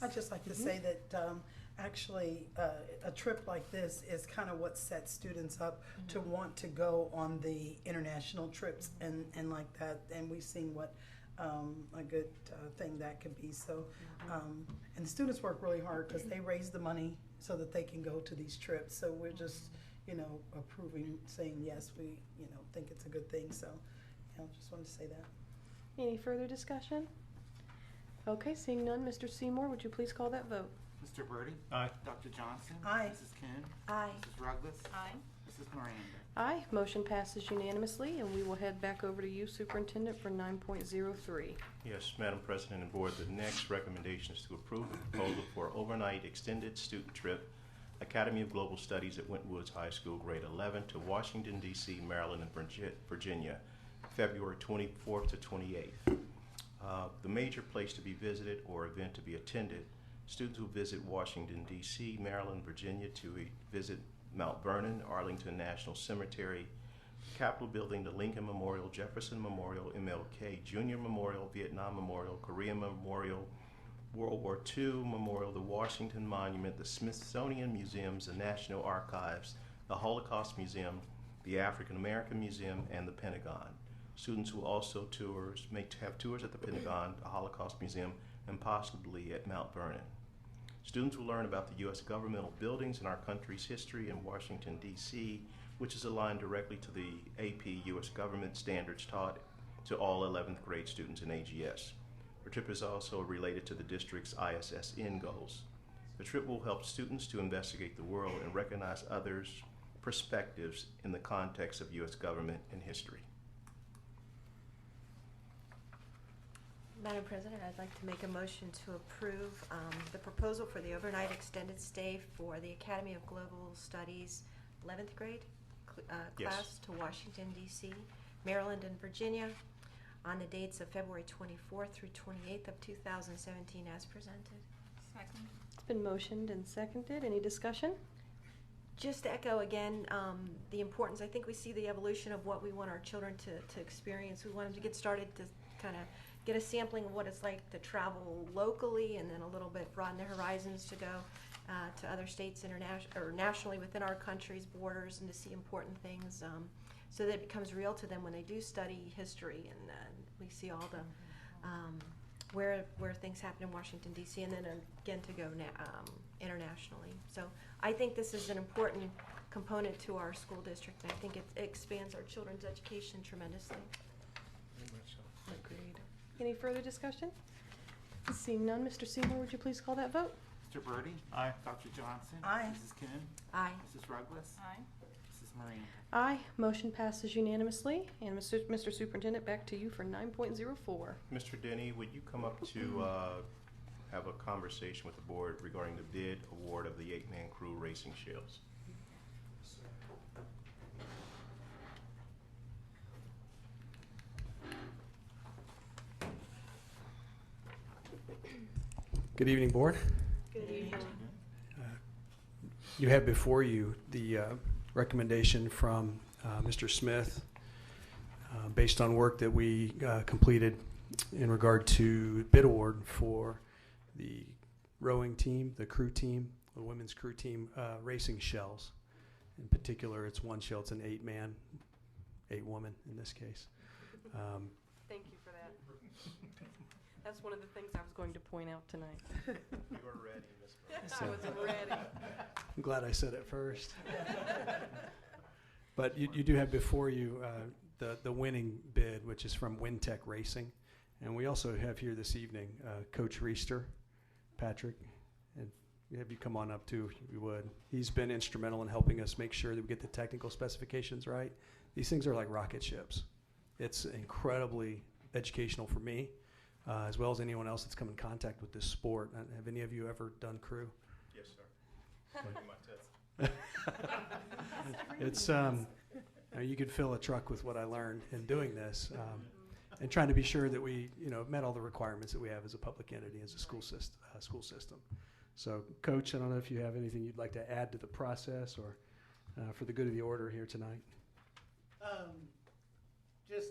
S2: I'd just like to say that actually a trip like this is kind of what sets students up to want to go on the international trips and like that. And we've seen what a good thing that could be. So, and the students work really hard because they raise the money so that they can go to these trips. So we're just, approving, saying yes, we, think it's a good thing. So, just wanted to say that.
S1: Any further discussion? Okay, seeing none, Mr. Seymour, would you please call that vote?
S22: Mr. Birdie?
S5: Aye.
S22: Dr. Johnson?
S2: Aye.
S22: Mrs. Kuhn?
S23: Aye.
S22: Mrs. Ruggless?
S10: Aye.
S22: Mrs. Miranda?
S1: Aye. Motion passes unanimously, and we will head back over to you, Superintendent, for 9.03.
S4: Yes, Madam President and Board, the next recommendation is to approve the proposal for overnight extended student trip, Academy of Global Studies at Winton Woods High School, grade 11, to Washington, D.C., Maryland, and Virginia, February 24th to 28th. The major place to be visited or event to be attended, students will visit Washington, D.C., Maryland, Virginia to visit Mount Vernon, Arlington National Cemetery, Capitol Building, the Lincoln Memorial, Jefferson Memorial, MLK Jr. Memorial, Vietnam Memorial, Korea Memorial, World War II Memorial, the Washington Monument, the Smithsonian Museums, the National Archives, the Holocaust Museum, the African American Museum, and the Pentagon. Students will also may have tours at the Pentagon, the Holocaust Museum, and possibly at Mount Vernon. Students will learn about the U.S. governmental buildings and our country's history in Washington, D.C., which is aligned directly to the AP U.S. government standards taught to all 11th grade students in AGS. The trip is also related to the district's ISSN goals. The trip will help students to investigate the world and recognize others' perspectives in the context of U.S. government and history.
S23: Madam President, I'd like to make a motion to approve the proposal for the overnight extended stay for the Academy of Global Studies 11th grade
S4: Yes.
S23: class to Washington, D.C., Maryland, and Virginia on the dates of February 24th through 28th of 2017 as presented.
S10: Second.
S1: It's been motioned and seconded. Any discussion?
S23: Just to echo again the importance, I think we see the evolution of what we want our children to experience. We want them to get started to kind of get a sampling of what it's like to travel locally, and then a little bit broaden their horizons to go to other states or nationally within our country's borders, and to see important things so that it becomes real to them when they do study history, and we see all the where things happen in Washington, D.C., and then again to go internationally. So I think this is an important component to our school district, and I think it expands our children's education tremendously.
S1: Agreed. Any further discussion? Seeing none, Mr. Seymour, would you please call that vote?
S22: Mr. Birdie?
S5: Aye.
S22: Dr. Johnson?
S12: Aye.
S22: Mrs. Kim?
S23: Aye.
S22: Mrs. Ruggles?
S10: Aye.
S22: Mrs. Miranda?
S1: Aye. Motion passes unanimously. And Mr. Superintendent, back to you for 9.04.
S4: Mr. Denny, would you come up to have a conversation with the board regarding the bid award of the 8-man crew racing shells?
S6: Good evening, Board.
S23: Good evening.
S6: You have before you the recommendation from Mr. Smith based on work that we completed in regard to bid award for the rowing team, the crew team, the women's crew team racing shells. In particular, it's one shell. It's an 8-man, 8-woman in this case.
S1: Thank you for that. That's one of the things I was going to point out tonight.
S4: You were ready, Ms. Burns.
S1: I was ready.
S6: I'm glad I said it first. But you do have before you the winning bid, which is from Winton Racing. And we also have here this evening Coach Reister, Patrick, and have you come on up too, if you would. He's been instrumental in helping us make sure that we get the technical specifications right. These things are like rocket ships. It's incredibly educational for me, as well as anyone else that's come in contact with this sport. Have any of you ever done crew?
S4: Yes, sir. My test.
S6: It's you could fill a truck with what I learned in doing this, and trying to be sure that we met all the requirements that we have as a public entity, as a school system. So, Coach, I don't know if you have anything you'd like to add to the process or for the good of the order here tonight.
S7: Just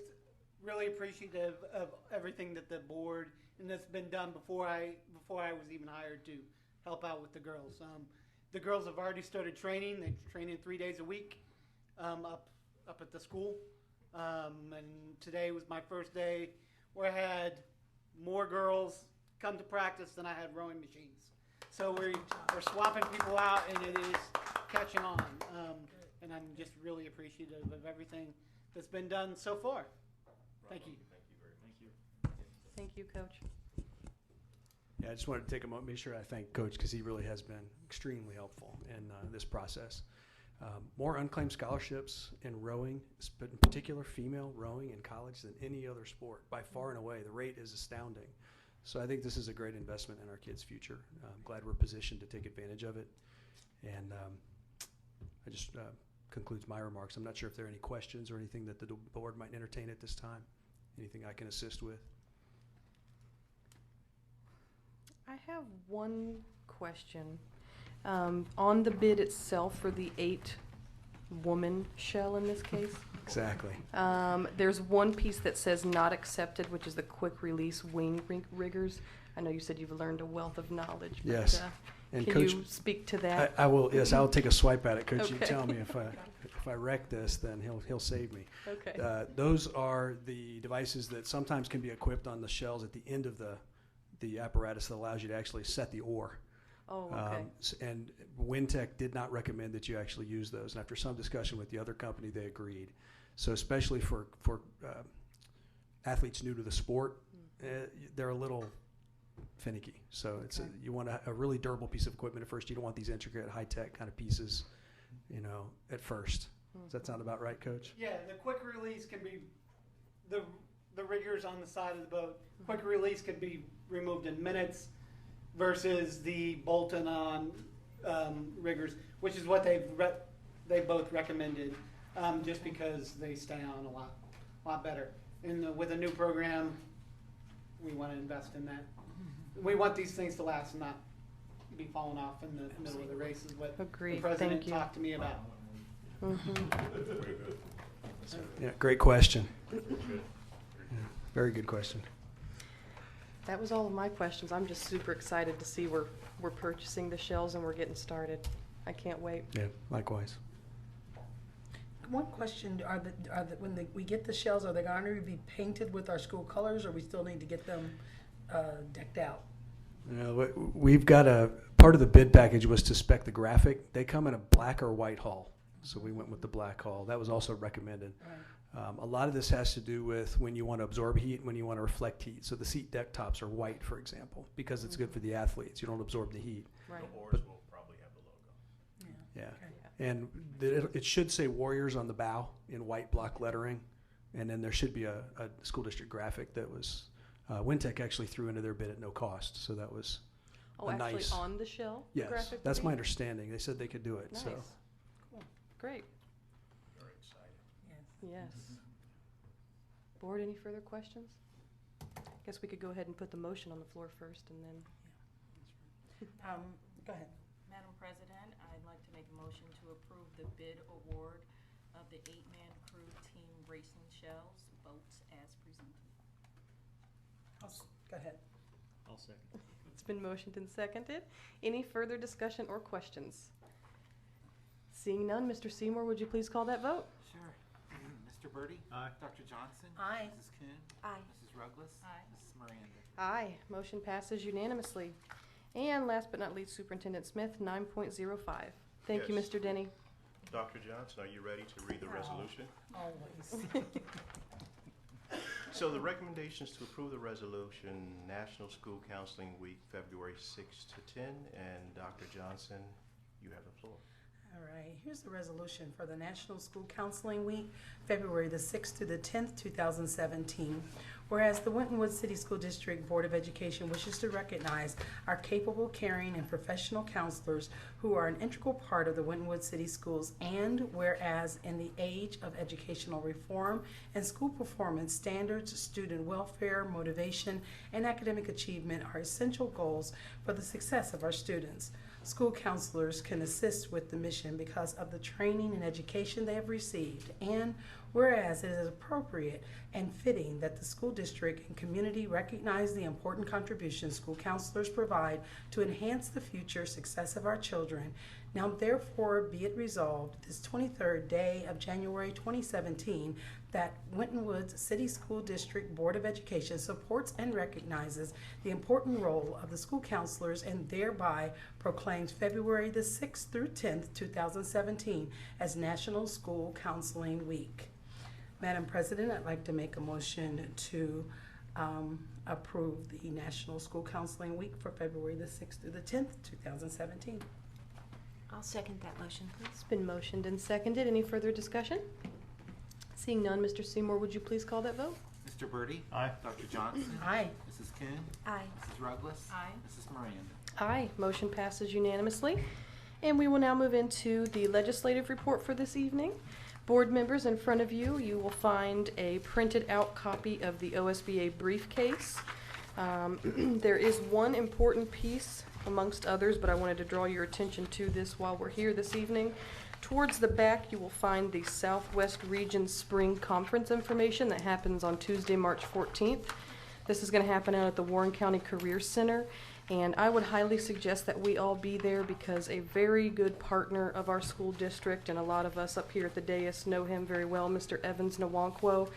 S7: really appreciative of everything that the board and that's been done before I was even hired to help out with the girls. The girls have already started training. They train 3 days a week up at the school. And today was my first day where I had more girls come to practice than I had rowing machines. So we're swapping people out, and it is catching on. And I'm just really appreciative of everything that's been done so far. Thank you.
S4: Thank you very much.
S1: Thank you, Coach.
S6: Yeah, I just wanted to take a moment, make sure I thank Coach, because he really has been extremely helpful in this process. More unclaimed scholarships in rowing, but in particular female rowing in college than any other sport, by far and away. The rate is astounding. So I think this is a great investment in our kids' future. I'm glad we're positioned to take advantage of it. And I just concludes my remarks. I'm not sure if there are any questions or anything that the board might entertain at this time. Anything I can assist with?
S1: I have one question. On the bid itself for the 8-woman shell in this case,
S6: Exactly.
S1: there's one piece that says not accepted, which is the quick release wing riggers. I know you said you've learned a wealth of knowledge. But,
S6: Yes. And
S1: can
S6: Coach,
S1: you speak to that?
S6: I will. Yes, I'll take a swipe at it, Coach.
S1: Okay.
S6: You tell me if I wreck this, then he'll save me.
S1: Okay.
S6: Those are the devices that sometimes can be equipped on the shells at the end of the apparatus that allows you to actually set the oar.
S1: Oh, okay.
S6: And Winton did not recommend that you actually use those. And after some discussion with the other company, they agreed. So especially for athletes new to the sport, they're a little finicky. So it's you want a really durable piece of equipment at first. You don't want these intricate, high-tech kind of pieces, at first. Does that sound about right, Coach?
S7: Yeah, the quick release can be, the riggers on the side of the boat, quick release can be removed in minutes versus the bolt-on riggers, which is what they both recommended, just because they stay on a lot better. And with a new program, we want to invest in that. We want these things to last and not be falling off in the middle of the race, is what
S1: Agreed.
S7: the president
S1: Thank you.
S7: talked to me about.
S6: Yeah, great question. Yeah, very good question.
S1: That was all of my questions. I'm just super excited to see we're purchasing the shells and we're getting started. I can't wait.
S6: Yeah, likewise.
S2: One question, when we get the shells, are they going to be painted with our school colors, or we still need to get them decked out?
S6: We've got part of the bid package was to spec the graphic. They come in a black or white hull, so we went with the black hull. That was also recommended.
S2: Right.
S6: A lot of this has to do with when you want to absorb heat and when you want to reflect heat. So the seat deck tops are white, for example, because it's good for the athletes. You don't absorb the heat.
S1: Right.
S4: The oars will probably have the logo.
S6: Yeah.
S2: Okay.
S6: And it should say Warriors on the bow in white block lettering, and then there should be a school district graphic that was Wintech actually threw into their bid at no cost, so that was
S1: Actually
S6: nice.
S1: on the shell?
S6: Yes,
S1: graphic
S6: that's
S1: would
S6: my
S1: be?
S6: understanding. They said they could do it.
S1: Nice.
S6: So
S1: Cool. Great.
S4: Very excited.
S1: Yes. Board, any further questions? Guess we could go ahead and put the motion on the floor first and then.
S2: Go ahead.
S10: Madam President, I'd like to make a motion to approve the bid award of the 8-man crew team racing shells boats as presented.
S2: Go ahead.
S5: I'll second.
S1: It's been motioned and seconded. Any further discussion or questions? Seeing none, Mr. Seymour, would you please call that vote?
S22: Sure. Mr. Birdie?
S5: Aye.
S22: Dr. Johnson?
S2: Aye.
S22: Mrs. Kuhn?
S11: Aye.
S22: Mrs. Ruggles?
S10: Aye.
S22: Mrs. Miranda?
S1: Aye. Motion passes unanimously. And last but not least, Superintendent Smith, 9.05. Thank you,
S4: Yes.
S1: Mr. Denny.
S4: Dr. Johnson, are you ready to read the resolution?
S2: Always.
S4: So the recommendations to approve the resolution, National School Counseling Week, February 6 to 10, and Dr. Johnson, you have the floor.
S2: All right, here's the resolution for the National School Counseling Week, February the 6th to the 10th, 2017. Whereas the Winton Woods City School District Board of Education wishes to recognize our capable, caring, and professional counselors who are an integral part of the Winton Woods City Schools, and whereas in the age of educational reform and school performance standards, student welfare, motivation, and academic achievement are essential goals for the success of our students. School counselors can assist with the mission because of the training and education they have received, and whereas it is appropriate and fitting that the school district and community recognize the important contributions school counselors provide to enhance the future success of our children, now therefore be it resolved this 23rd day of January 2017 that Winton Woods City School District Board of Education supports and recognizes the important role of the school counselors and thereby proclaims February the 6th through 10th, 2017 as National School Counseling Week. Madam President, I'd like to make a motion to approve the National School Counseling Week for February the 6th through the 10th, 2017.
S23: I'll second that motion, please.
S1: It's been motioned and seconded. Any further discussion? Seeing none, Mr. Seymour, would you please call that vote?
S22: Mr. Birdie?
S5: Aye.
S22: Dr. Johnson?
S2: Aye.
S22: Mrs. Kuhn?
S23: Aye.
S22: Mrs. Ruggles?
S10: Aye.
S22: Mrs. Miranda?
S1: Aye. Motion passes unanimously. And we will now move into the legislative report for this evening. Board members, in front of you, you will find a printed out copy of the OSBA briefcase. There is one important piece amongst others, but I wanted to draw your attention to this while we're here this evening. Towards the back, you will find the Southwest Region Spring Conference information that happens on Tuesday, March 14th. This is going to happen out at the Warren County Career Center, and I would highly suggest that we all be there because a very good partner of our school district, and a lot of us up here at the dais know him very well, Mr. Evans Nwankwo,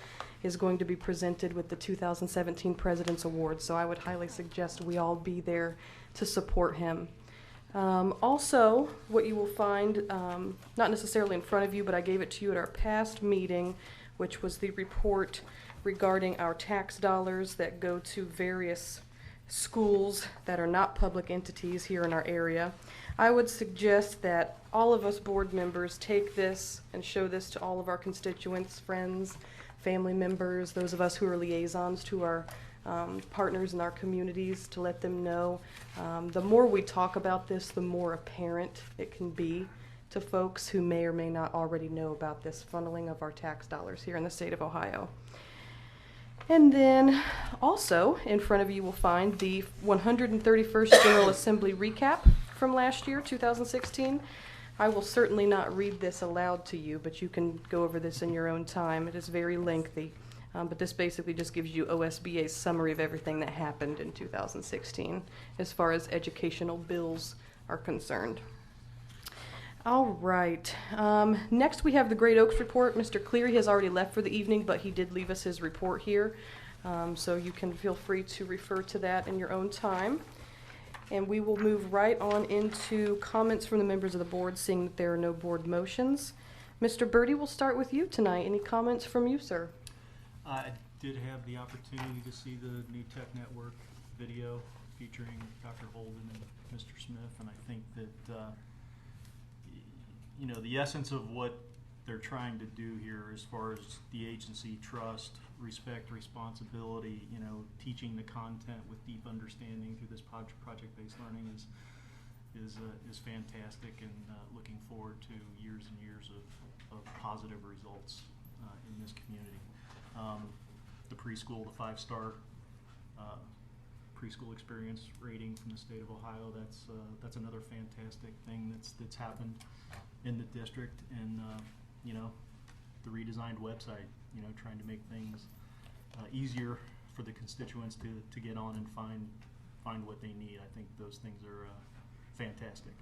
S1: is going to be presented with the 2017 President's Award. So I would highly suggest we all be there to support him. Also, what you will find, not necessarily in front of you, but I gave it to you at our past meeting, which was the report regarding our tax dollars that go to various schools that are not public entities here in our area. I would suggest that all of us board members take this and show this to all of our constituents, friends, family members, those of us who are liaisons to our partners in our communities, to let them know. The more we talk about this, the more apparent it can be to folks who may or may not already know about this funneling of our tax dollars here in the state of Ohio. And then also in front of you will find the 131st General Assembly recap from last year, 2016. I will certainly not read this aloud to you, but you can go over this in your own time. It is very lengthy, but this basically just gives you OSBA's summary of everything that happened in 2016 as far as educational bills are concerned. All right. Next we have the Great Oaks report. Mr. Cleary has already left for the evening, but he did leave us his report here. So you can feel free to refer to that in your own time. And we will move right on into comments from the members of the board, seeing that there are no board motions. Mr. Birdie, we'll start with you tonight. Any comments from you, sir?
S5: I did have the opportunity to see the New Tech Network video featuring Dr. Holden and Mr. Smith, and I think that you know, the essence of what they're trying to do here as far as the agency, trust, respect, responsibility, you know, teaching the content with deep understanding through this project-based learning is fantastic, and looking forward to years and years of positive results in this community. The preschool, the 5-star preschool experience rating from the state of Ohio, that's another fantastic thing that's happened in the district. And you know, the redesigned website, you know, trying to make things easier for the constituents to get on and find what they need. I think those things are fantastic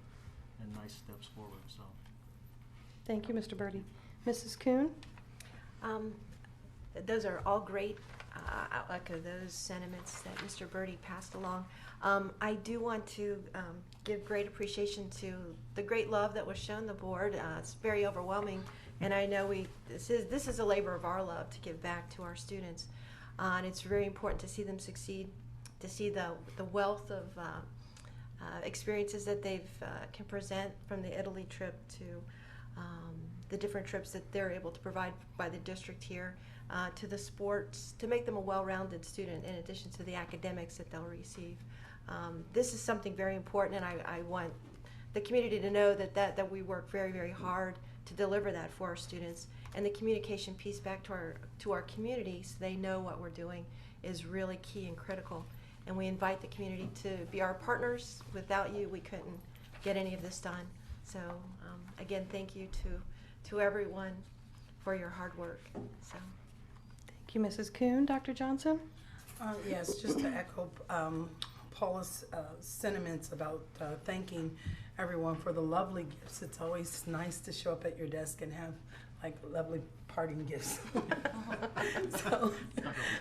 S5: and nice steps forward. So
S1: thank you, Mr. Birdie. Mrs. Kuhn?
S23: Those are all great. I'll echo those sentiments that Mr. Birdie passed along. I do want to give great appreciation to the great love that was shown the board. It's very overwhelming, and I know this is a labor of our love to give back to our students, and it's very important to see them succeed, to see the wealth of experiences that they can present, from the Italy trip to the different trips that they're able to provide by the district here, to the sports, to make them a well-rounded student in addition to the academics that they'll receive. This is something very important, and I want the community to know that we work very, very hard to deliver that for our students. And the communication piece back to our community, so they know what we're doing, is really key and critical. And we invite the community to be our partners. Without you, we couldn't get any of this done. So again, thank you to everyone for your hard work. So.
S1: Thank you, Mrs. Kuhn. Dr. Johnson?
S2: Yes, just to echo Paula's sentiments about thanking everyone for the lovely gifts. It's always nice to show up at your desk and have like lovely parting gifts. So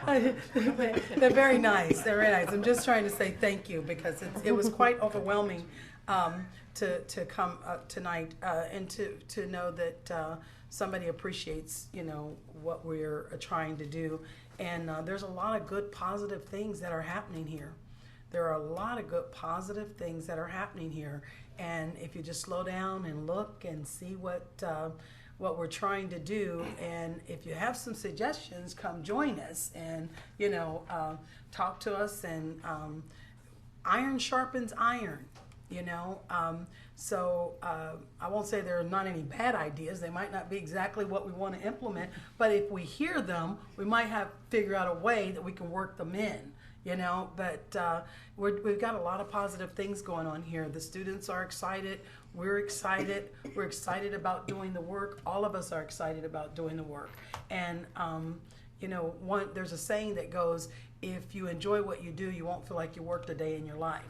S2: they're very nice. They're very nice. I'm just trying to say thank you, because it was quite overwhelming to come up tonight and to know that somebody appreciates, you know, what we're trying to do. And there's a lot of good positive things that are happening here. There are a lot of good positive things that are happening here. And if you just slow down and look and see what we're trying to do, and if you have some suggestions, come join us and, you know, talk to us. And iron sharpens iron, you know. So I won't say there are not any bad ideas. They might not be exactly what we want to implement, but if we hear them, we might figure out a way that we can work them in, you know. But we've got a lot of positive things going on here. The students are excited. We're excited. We're excited about doing the work. All of us are excited about doing the work. And you know, there's a saying that goes, if you enjoy what you do, you won't feel like you worked a day in your life.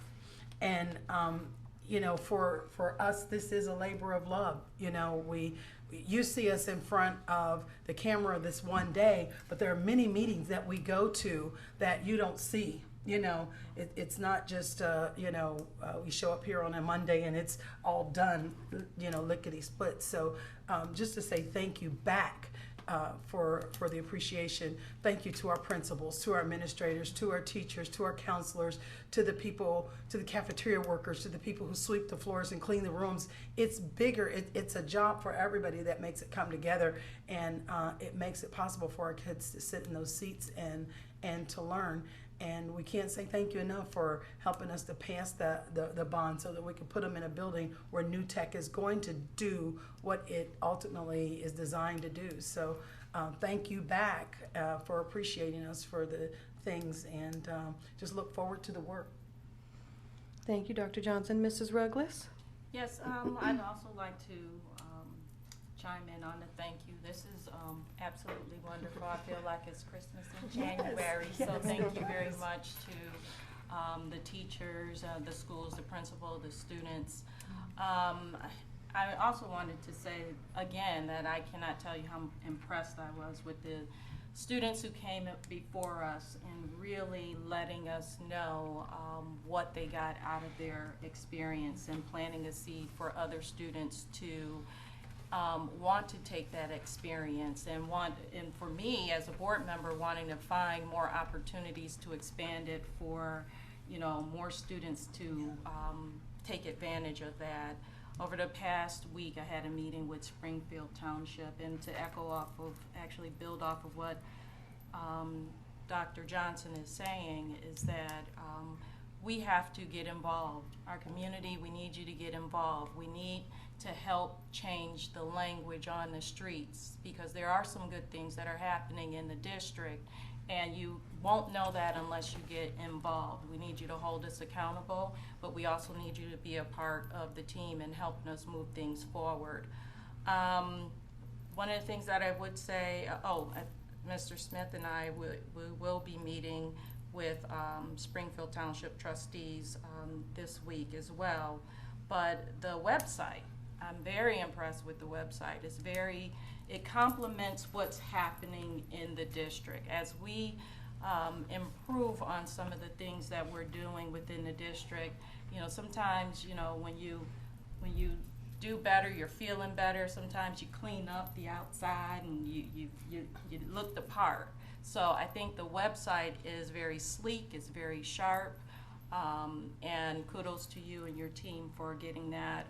S2: And you know, for us, this is a labor of love. You know, you see us in front of the camera this one day, but there are many meetings that we go to that you don't see. You know, it's not just, you know, we show up here on a Monday and it's all done, you know, lickety split. So just to say thank you back for the appreciation. Thank you to our principals, to our administrators, to our teachers, to our counselors, to the people, to the cafeteria workers, to the people who sweep the floors and clean the rooms. It's bigger. It's a job for everybody that makes it come together, and it makes it possible for our kids to sit in those seats and to learn. And we can't say thank you enough for helping us to pass the bond so that we can put them in a building where New Tech is going to do what it ultimately is designed to do. So thank you back for appreciating us for the things, and just look forward to the work.
S1: Thank you, Dr. Johnson. Mrs. Ruggless?
S10: Yes, I'd also like to chime in on the thank you. This is absolutely wonderful. I feel like it's Christmas in January,
S23: Yes,
S10: so
S23: yes,
S10: thank
S23: it
S10: you very
S23: is.
S10: much to the teachers, the schools, the principal, the students. I also wanted to say again that I cannot tell you how impressed I was with the students who came up before us and really letting us know what they got out of their experience, and planting a seed for other students to want to take that experience, and for me as a board member, wanting to find more opportunities to expand it for, more students to take advantage of that. Over the past week, I had a meeting with Springfield Township, and to actually build off of what Dr. Johnson is saying, is that we have to get involved. Our community, we need you to get involved. We need to help change the language on the streets, because there are some good things that are happening in the district, and you won't know that unless you get involved. We need you to hold us accountable, but we also need you to be a part of the team and helping us move things forward. One of the things that I would say, Mr. Smith and I will be meeting with Springfield Township trustees this week as well. But the website, I'm very impressed with the website. It complements what's happening in the district. As we improve on some of the things that we're doing within the district, sometimes, when you do better, you're feeling better. Sometimes you clean up the outside and you look the part. So I think the website is very sleek, it's very sharp, and kudos to you and your team for getting that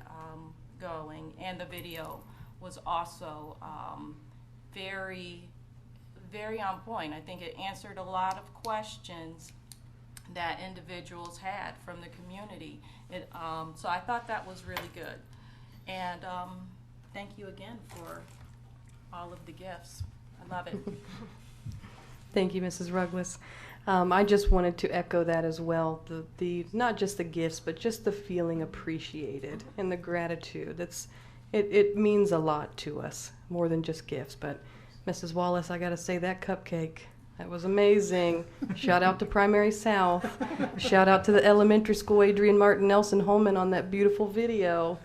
S10: going. And the video was also very, very on point. I think it answered a lot of questions that individuals had from the community. So I thought that was really good. And thank you again for all of the gifts. I love it.
S1: Thank you, Mrs. Ruggless. I just wanted to echo that as well. The not just the gifts, but just the feeling appreciated and the gratitude. It means a lot to us, more than just gifts. But Mrs. Wallace, I got to say, that cupcake, that was amazing. Shout out to Primary South. Shout out to the elementary school, Adrian Martin, Nelson Holman, on that beautiful video.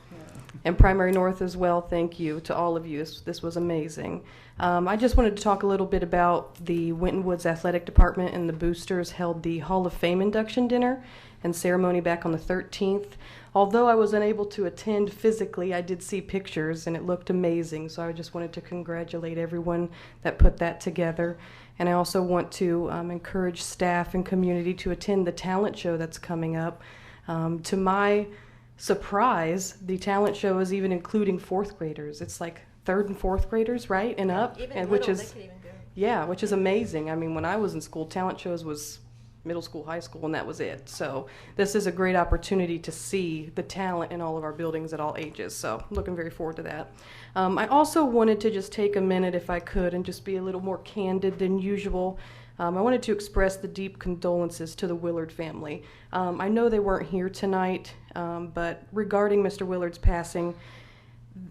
S1: And Primary North as well. Thank you to all of you. This was amazing. I just wanted to talk a little bit about the Winton Woods Athletic Department, and the boosters held the Hall of Fame induction dinner and ceremony back on the 13th. Although I was unable to attend physically, I did see pictures and it looked amazing. So I just wanted to congratulate everyone that put that together. And I also want to encourage staff and community to attend the talent show that's coming up. To my surprise, the talent show is even including fourth graders. It's like third and fourth graders, right, and up,
S23: Even
S1: and
S23: little, they could even go.
S1: Yeah, which is amazing. I mean, when I was in school, talent shows was middle school, high school, and that was it. So this is a great opportunity to see the talent in all of our buildings at all ages. So looking very forward to that. I also wanted to just take a minute, if I could, and just be a little more candid than usual. I wanted to express the deep condolences to the Willard family. I know they weren't here tonight, but regarding Mr. Willard's passing,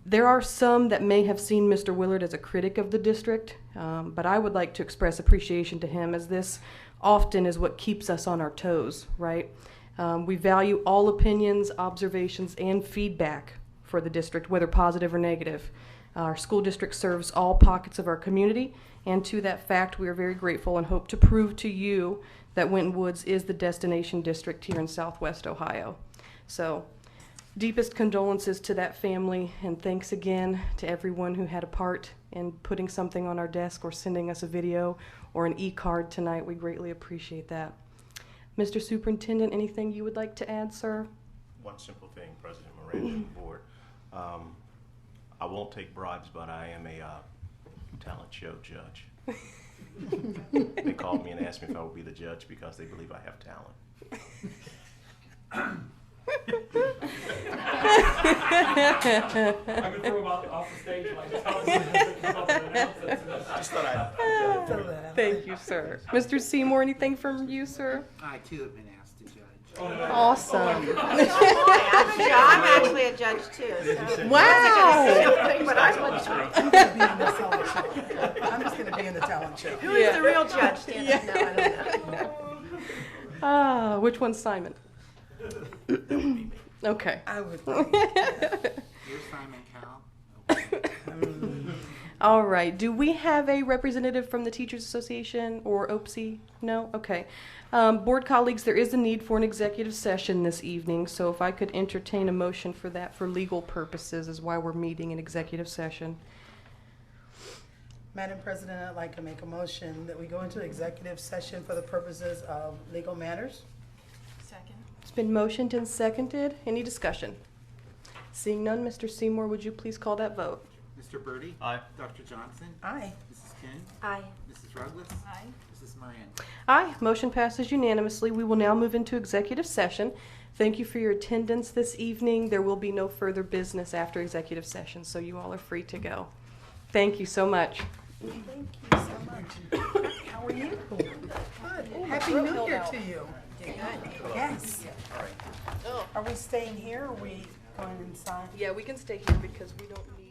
S1: there are some that may have seen Mr. Willard as a critic of the district, but I would like to express appreciation to him, as this often is what keeps us on our toes, right? We value all opinions, observations, and feedback for the district, whether positive or negative. Our school district serves all pockets of our community, and to that fact, we are very grateful and hope to prove to you that Winton Woods is the destination district here in Southwest Ohio. So Deepest condolences to that family, and thanks again to everyone who had a part in putting something on our desk or sending us a video or an e-card tonight. We greatly appreciate that. Mr. Superintendent, anything you would like to add, sir?
S4: One simple thing, President Miranda and the board. I won't take bribes, but I am a talent show judge. They called me and asked me if I would be the judge because they believe I have talent.
S8: I could throw him off the stage like
S4: Just thought I'd
S1: Thank you, sir. Mr. Seymour, anything from you, sir?
S22: I too have been asked to judge.
S1: Awesome.
S23: I'm actually a judge too. So
S1: Wow.
S23: but
S2: I'm gonna be in the talent show. I'm just going to be in the talent show.
S23: Who is the real judge? Stand up. No, I don't know.
S1: Which one's Simon?
S4: That would be me.
S1: Okay.
S2: I would.
S22: Here's Simon Cowell.
S1: All right. Do we have a representative from the Teachers Association or OPSE? No? Okay. Board colleagues, there is a need for an executive session this evening, so if I could entertain a motion for that for legal purposes is why we're meeting in executive session.
S2: Madam President, I'd like to make a motion that we go into executive session for the purposes of legal matters.
S10: Second.
S1: It's been motioned and seconded. Any discussion? Seeing none, Mr. Seymour, would you please call that vote?
S22: Mr. Birdie?
S4: Aye.
S22: Dr. Johnson?
S2: Aye.
S22: Mrs. King?
S23: Aye.
S22: Mrs. Ruglis?
S10: Aye.
S22: Mrs. Moran?
S1: Aye. Motion passes unanimously. We will now move into executive session. Thank you for your attendance this evening. There will be no further business after executive session, so you all are free to go. Thank you so much.
S2: Thank you so much. How are you? Good. Happy New Year to you. Yes. Are we staying here or are we going inside?
S1: Yeah, we can stay here because we don't need